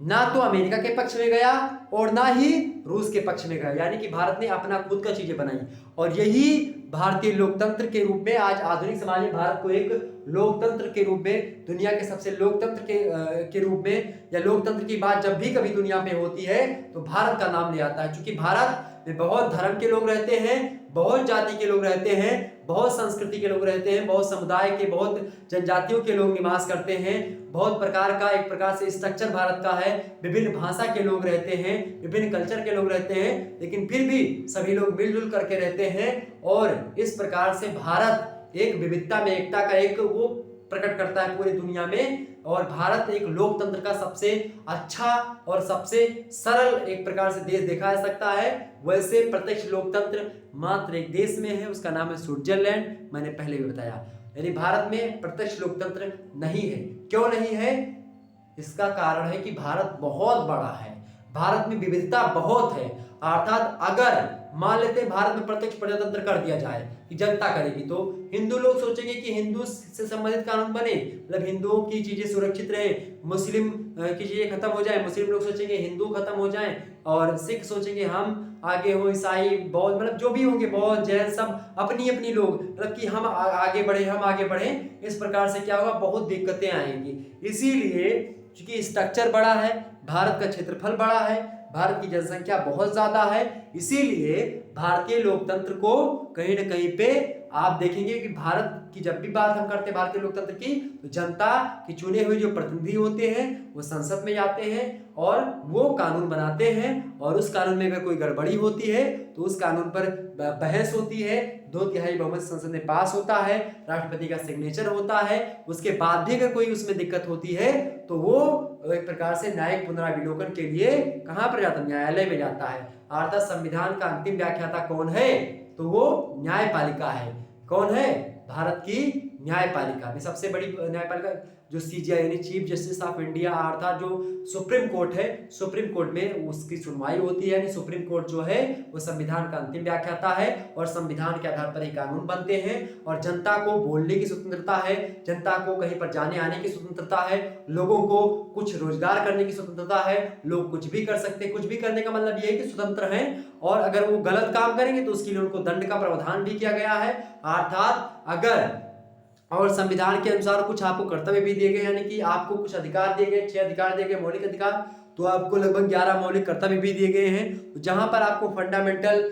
ना तो अमेरिका के पक्ष में गया और ना ही रूस के पक्ष में गया, यानी कि भारत ने अपना खुद का चीजें बनाई। और यही भारतीय लोकतंत्र के रूप में आज आधुनिक समाज में भारत को एक लोकतंत्र के रूप में, दुनिया के सबसे लोकतंत्र के रूप में, या लोकतंत्र की बात जब भी कभी दुनिया में होती है तो भारत का नाम ले आता है। क्योंकि भारत में बहुत धर्म के लोग रहते हैं, बहुत जाति के लोग रहते हैं, बहुत संस्कृति के लोग रहते हैं, बहुत समुदाय के, बहुत जनजातियों के लोग निवास करते हैं। बहुत प्रकार का एक प्रकार से स्ट्रक्चर भारत का है, विभिन्न भाषा के लोग रहते हैं, विभिन्न कल्चर के लोग रहते हैं, लेकिन फिर भी सभी लोग मिलजुल करके रहते हैं। और इस प्रकार से भारत एक विविधता में एकता का एक वो प्रकट करता है पूरी दुनिया में। और भारत एक लोकतंत्र का सबसे अच्छा और सबसे सरल एक प्रकार से देश देखा जा सकता है। वैसे प्रत्यक्ष लोकतंत्र मात्र एक देश में है, उसका नाम है स्विट्जरलैंड, मैंने पहले भी बताया। यानी भारत में प्रत्यक्ष लोकतंत्र नहीं है। क्यों नहीं है, इसका कारण है कि भारत बहुत बड़ा है, भारत में विविधता बहुत है। अर्थात अगर मान लेते हैं भारत में प्रत्यक्ष प्रजातंत्र कर दिया जाए कि जनता करेगी, तो हिंदू लोग सोचेंगे कि हिंदू से संबंधित कानून बने, मतलब हिंदुओं की चीजें सुरक्षित रहे, मुस्लिम की चीजें खत्म हो जाए, मुस्लिम लोग सोचेंगे हिंदू खत्म हो जाए, और सिख सोचेंगे हम आगे हो, ईसाई, बौद्ध, मतलब जो भी होंगे, बौद्ध, जैन, सब अपनी अपनी लोग, मतलब कि हम आगे बढ़े, हम आगे बढ़े। इस प्रकार से क्या होगा, बहुत दिक्कतें आएंगी। इसीलिए क्योंकि स्ट्रक्चर बड़ा है, भारत का क्षेत्रफल बड़ा है, भारत की जनसंख्या बहुत ज्यादा है, इसीलिए भारतीय लोकतंत्र को कहीं ना कहीं पे आप देखेंगे कि भारत की जब भी बात हम करते हैं भारतीय लोकतंत्र की, तो जनता के चुने हुए जो प्रतिनिधि होते हैं वो संसद में जाते हैं और वो कानून बनाते हैं। और उस कानून में अगर कोई गड़बड़ी होती है तो उस कानून पर बहस होती है, 2/3 बहुमत संसद में पास होता है, राष्ट्रपति का सिग्नेचर होता है, उसके बाद भी अगर कोई उसमें दिक्कत होती है तो वो एक प्रकार से न्यायिक पुनराविलोकन के लिए कहां पर जाता है, न्यायालय में जाता है। अर्थात संविधान का अंतिम व्याख्याता कौन है, तो वो न्यायपालिका है। कौन है, भारत की न्यायपालिका में सबसे बड़ी न्यायपालिका जो सीजीआई यानी चीफ जस्टिस ऑफ इंडिया, अर्थात जो सुप्रीम कोर्ट है, सुप्रीम कोर्ट में उसकी सुनवाई होती है। यानी सुप्रीम कोर्ट जो है वो संविधान का अंतिम व्याख्याता है और संविधान के आधार पर ही कानून बनते हैं। और जनता को बोलने की स्वतंत्रता है, जनता को कहीं पर जाने आने की स्वतंत्रता है, लोगों को कुछ रोजगार करने की स्वतंत्रता है, लोग कुछ भी कर सकते हैं। कुछ भी करने का मतलब ये है कि स्वतंत्र हैं, और अगर वो गलत काम करेंगे तो उसके लिए उनको दंड का प्रावधान भी किया गया है। अर्थात अगर और संविधान के अनुसार कुछ आपको कर्तव्य भी दिए गए, यानी कि आपको कुछ अधिकार दिए गए, 6 अधिकार दिए गए मौलिक अधिकार, तो आपको लगभग 11 मौलिक कर्तव्य भी दिए गए हैं। तो जहां पर आपको फंडामेंटल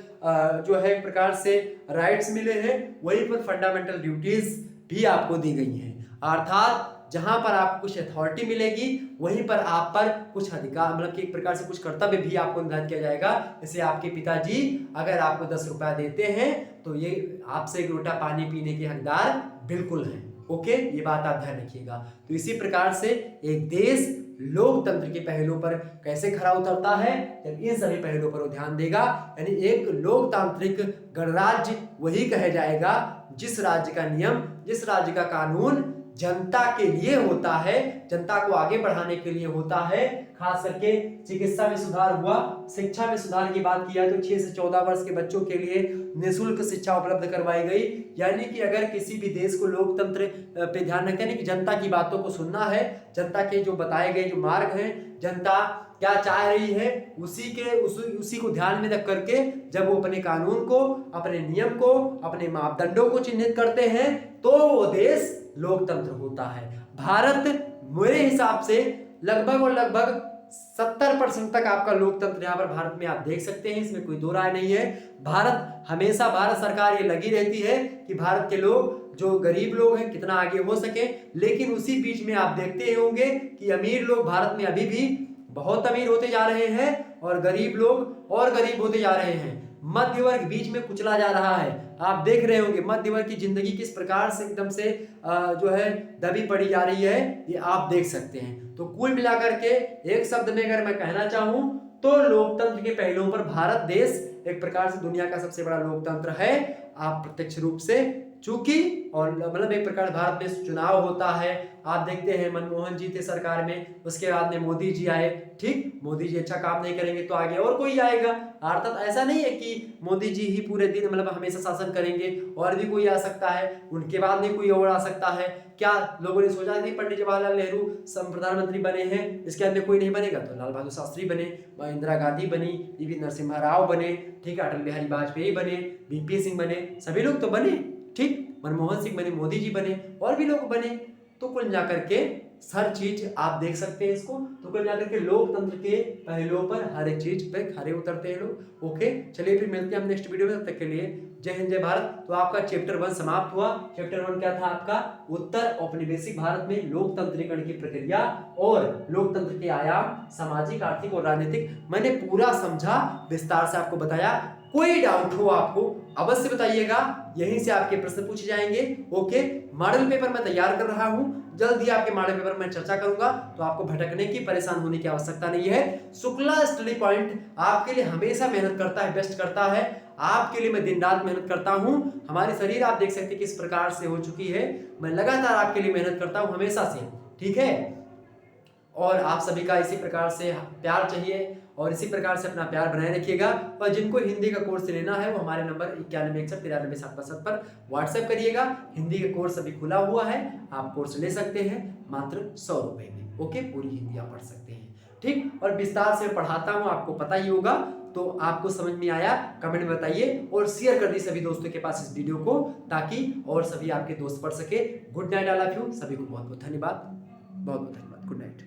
जो है एक प्रकार से राइट्स मिले हैं, वहीं पर फंडामेंटल ड्यूटीज भी आपको दी गई हैं। अर्थात जहां पर आपको कुछ अथॉरिटी मिलेगी वहीं पर आप पर कुछ अधिकार, मतलब कि एक प्रकार से कुछ कर्तव्य भी आपको निर्धारित किया जाएगा। जैसे आपके पिताजी अगर आपको 10 रुपया देते हैं तो ये आपसे एक लोटा पानी पीने के हकदार बिल्कुल हैं। ओके, ये बात आप ध्यान रखिएगा। तो इसी प्रकार से एक देश लोकतंत्र के पहलुओं पर कैसे खरा उतरता है, जब इन सभी पहलुओं पर वो ध्यान देगा। यानी एक लोकतांत्रिक गणराज्य वही कहा जाएगा जिस राज्य का नियम, जिस राज्य का कानून जनता के लिए होता है, जनता को आगे बढ़ाने के लिए होता है। खास करके चिकित्सा में सुधार हुआ, शिक्षा में सुधार की बात किया तो 6 से 14 वर्ष के बच्चों के लिए निःशुल्क शिक्षा उपलब्ध करवाई गई। यानी कि अगर किसी भी देश को लोकतंत्र पे ध्यान रखें, यानी कि जनता की बातों को सुनना है, जनता के जो बताए गए जो मार्ग हैं, जनता क्या चाह रही है, उसी को ध्यान में रख करके जब वो अपने कानून को, अपने नियम को, अपने मापदंडों को चिन्हित करते हैं तो वो देश लोकतंत्र होता है। भारत मेरे हिसाब से लगभग और लगभग 70% तक आपका लोकतंत्र यहाँ पर भारत में आप देख सकते हैं, इसमें कोई दो राय नहीं है। भारत सरकार ये लगी रहती है कि भारत के लोग, जो गरीब लोग हैं, कितना आगे हो सके। लेकिन उसी बीच में आप देखते होंगे कि अमीर लोग भारत में अभी भी बहुत अमीर होते जा रहे हैं और गरीब लोग और गरीब होते जा रहे हैं। मध्य वर्ग बीच में कुचला जा रहा है। आप देख रहे होंगे मध्य वर्ग की जिंदगी किस प्रकार से एकदम से जो है दबी पड़ी जा रही है, ये आप देख सकते हैं। तो कुल मिलाकर के एक शब्द में अगर मैं कहना चाहूं तो लोकतंत्र के पहलुओं पर भारत देश एक प्रकार से दुनिया का सबसे बड़ा लोकतंत्र है। आप प्रत्यक्ष रूप से चूंकि और मतलब एक प्रकार भारत में चुनाव होता है, आप देखते हैं मनमोहन जी थे सरकार में, उसके बाद में मोदी जी आए। ठीक, मोदी जी अच्छा काम नहीं करेंगे तो आगे और कोई आएगा। अर्थात ऐसा नहीं है कि मोदी जी ही पूरे दिन मतलब हमेशा शासन करेंगे, और भी कोई आ सकता है, उनके बाद में कोई और आ सकता है। क्या लोगों ने सोचा नहीं पंडित जवाहरलाल नेहरू प्रधानमंत्री बने हैं, इसके बाद में कोई नहीं बनेगा? तो लाल बहादुर शास्त्री बने, इंदिरा गांधी बनी, पी.वी. नरसिम्हा राव बने, ठीक है, अटल बिहारी वाजपेयी बने, वी.पी. सिंह बने, सभी लोग तो बने, ठीक, मनमोहन सिंह बने, मोदी जी बने, और भी लोग बने। तो कुल मिलाकर के हर चीज आप देख सकते हैं इसको। तो कुल मिलाकर के लोकतंत्र के पहलुओं पर हर एक चीज पे खरे उतरते हैं लोग। ओके, चलिए फिर मिलते हैं हम नेक्स्ट वीडियो में। तब तक के लिए जय हिंद, जय भारत। तो आपका चैप्टर 1 समाप्त हुआ। चैप्टर 1 क्या था आपका? उत्तर औपनिवेशिक भारत में लोकतंत्रीकरण की प्रक्रिया और लोकतंत्र के आयाम, सामाजिक, आर्थिक और राजनीतिक। मैंने पूरा समझा, विस्तार से आपको बताया। कोई डाउट हो आपको अवश्य बताइएगा, यहीं से आपके प्रश्न पूछे जाएंगे। ओके, मॉडल पेपर मैं तैयार कर रहा हूं, जल्द ही आपके मॉडल पेपर में चर्चा करूंगा, तो आपको भटकने की, परेशान होने की आवश्यकता नहीं है। शुक्ला स्टडी पॉइंट आपके लिए हमेशा मेहनत करता है, बेस्ट करता है। आपके लिए मैं दिन रात मेहनत करता हूं। हमारी शरीर आप देख सकते हैं किस प्रकार से हो चुकी है। मैं लगातार आपके लिए मेहनत करता हूं हमेशा से, ठीक है। और आप सभी का इसी प्रकार से प्यार चाहिए और इसी प्रकार से अपना प्यार बनाए रखिएगा। और जिनको हिंदी का कोर्स लेना है वो हमारे नंबर 9161933762 पर व्हाट्सएप करिएगा। हिंदी का कोर्स अभी खुला हुआ है, आप कोर्स ले सकते हैं मात्र 100 रुपए में। ओके, पूरी हिंदी आप पढ़ सकते हैं, ठीक। और विस्तार से पढ़ाता हूँ, आपको पता ही होगा। तो आपको समझ में आया कमेंट में बताइए और शेयर कर दीजिए सभी दोस्तों के पास इस वीडियो को, ताकि और सभी आपके दोस्त पढ़ सके। Good night, I love you. सभी को बहुत बहुत धन्यवाद, बहुत बहुत धन्यवाद। Good night.